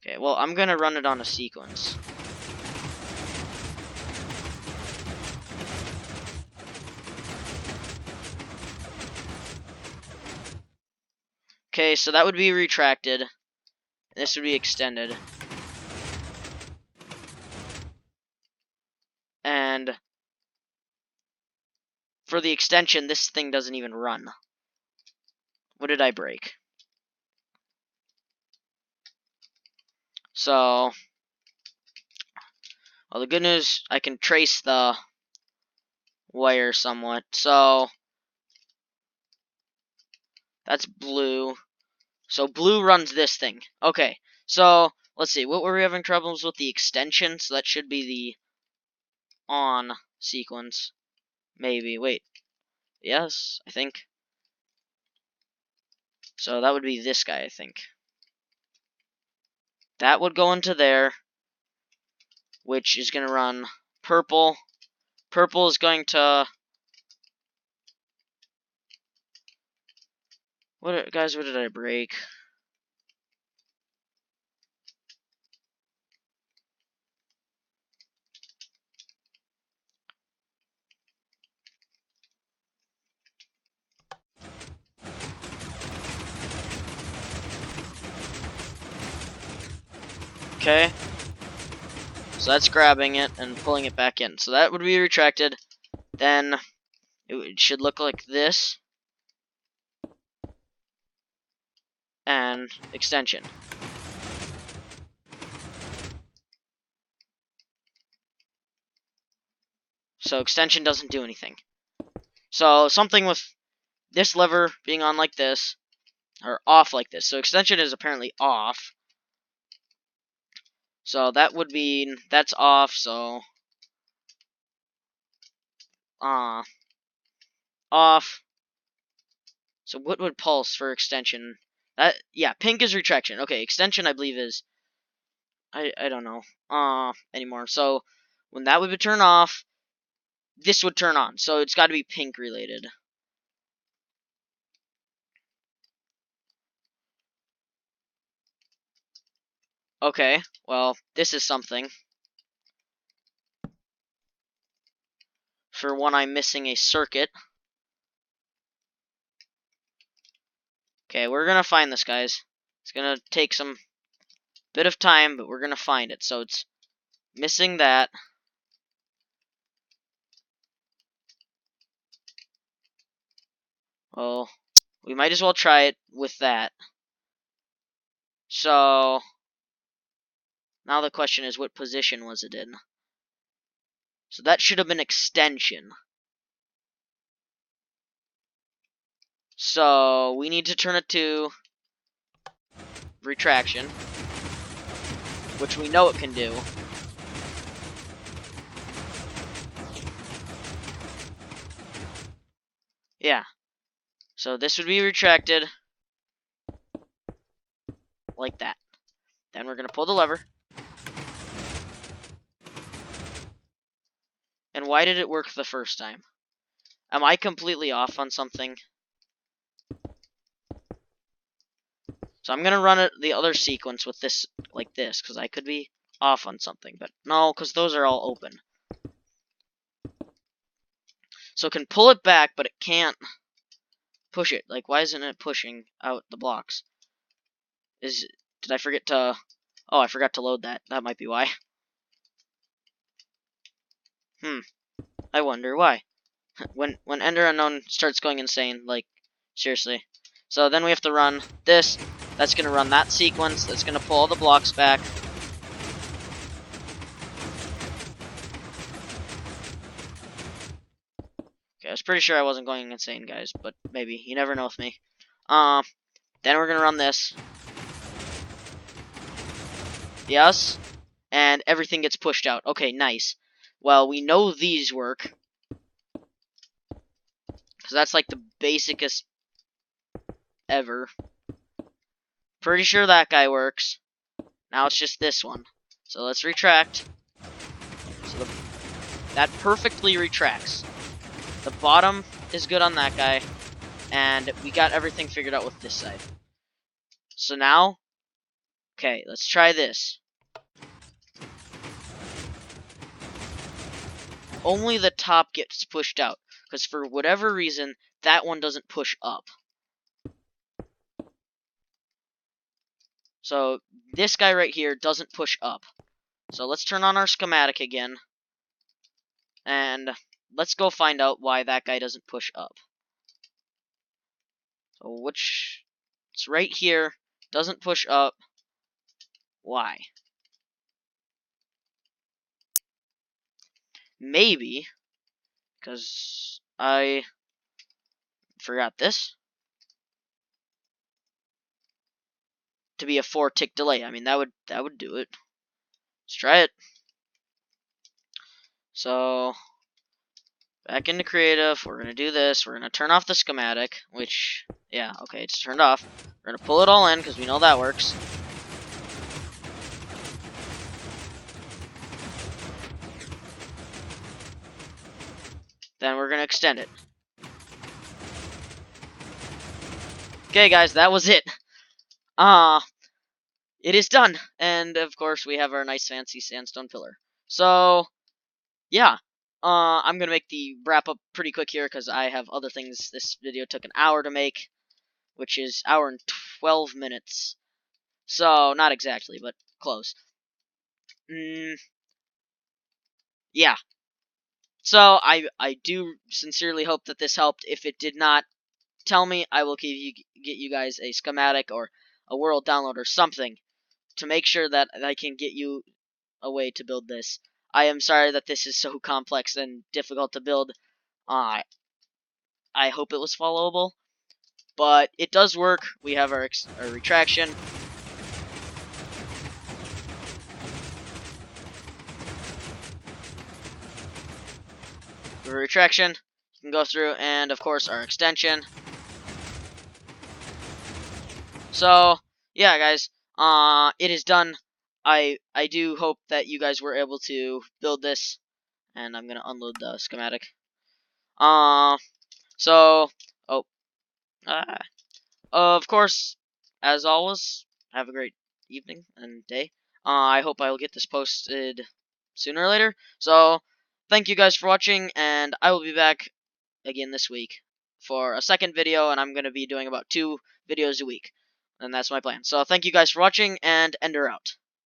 Okay, well, I'm gonna run it on a sequence. Okay, so that would be retracted. And this would be extended. And for the extension, this thing doesn't even run. What did I break? So, well, the good news, I can trace the wire somewhat. So, that's blue. So blue runs this thing. Okay, so let's see. What were we having problems with? The extension, so that should be the on sequence. Maybe. Wait. Yes, I think. So that would be this guy, I think. That would go into there, which is going to run purple. Purple is going to... Guys, what did I break? Okay. So that's grabbing it and pulling it back in. So that would be retracted. Then it should look like this. And extension. So extension doesn't do anything. So something with this lever being on like this, or off like this. So extension is apparently off. So that would be, that's off, so off. So what would pulse for extension? Yeah, pink is retraction. Okay, extension I believe is, I don't know anymore. So when that would turn off, this would turn on. So it's got to be pink related. Okay, well, this is something. For one, I'm missing a circuit. Okay, we're gonna find this, guys. It's gonna take some bit of time, but we're gonna find it. So it's missing that. Well, we might as well try it with that. So now the question is, what position was it in? So that should have been extension. So we need to turn it to retraction, which we know it can do. Yeah. So this would be retracted like that. Then we're going to pull the lever. And why did it work the first time? Am I completely off on something? So I'm going to run it the other sequence with this, like this, because I could be off on something. But no, because those are all open. So it can pull it back, but it can't push it. Like, why isn't it pushing out the blocks? Did I forget to... Oh, I forgot to load that. That might be why. I wonder why. When Ender Unknown starts going insane, like, seriously. So then we have to run this. That's going to run that sequence. That's going to pull all the blocks back. Okay, I was pretty sure I wasn't going insane, guys, but maybe. You never know with me. Then we're going to run this. Yes. And everything gets pushed out. Okay, nice. Well, we know these work. Because that's like the basicest ever. Pretty sure that guy works. Now it's just this one. So let's retract. So that perfectly retracts. The bottom is good on that guy. And we got everything figured out with this side. So now, okay, let's try this. Only the top gets pushed out. Because for whatever reason, that one doesn't push up. So this guy right here doesn't push up. So let's turn on our schematic again. And let's go find out why that guy doesn't push up. So it's right here, doesn't push up. Why? Maybe because I forgot this to be a 4-tick delay. I mean, that would do it. Let's try it. So back into creative, we're gonna do this. We're gonna turn off the schematic, which, yeah, okay, it's turned off. We're gonna pull it all in because we know that works. Then we're gonna extend it. Okay, guys, that was it. It is done. And, of course, we have our nice fancy sandstone pillar. So, yeah. I'm going to make the wrap up pretty quick here because I have other things. This video took an hour to make, which is hour and 12 minutes. So, not exactly, but close. Yeah. So, I do sincerely hope that this helped. If it did not, tell me. I will get you guys a schematic or a world download or something to make sure that I can get you a way to build this. I am sorry that this is so complex and difficult to build. I hope it was followable, but it does work. We have our retraction. The retraction you can go through, and of course our extension. So yeah, guys, it is done. I do hope that you guys were able to build this, and I'm gonna unload the schematic. So oh, of course, as always, have a great evening and day. I hope I'll get this posted sooner or later. So thank you guys for watching, and I will be back again this week for a second video, and I'm gonna be doing about 2 videos a week, and that's my plan. So thank you guys for watching, and Ender out.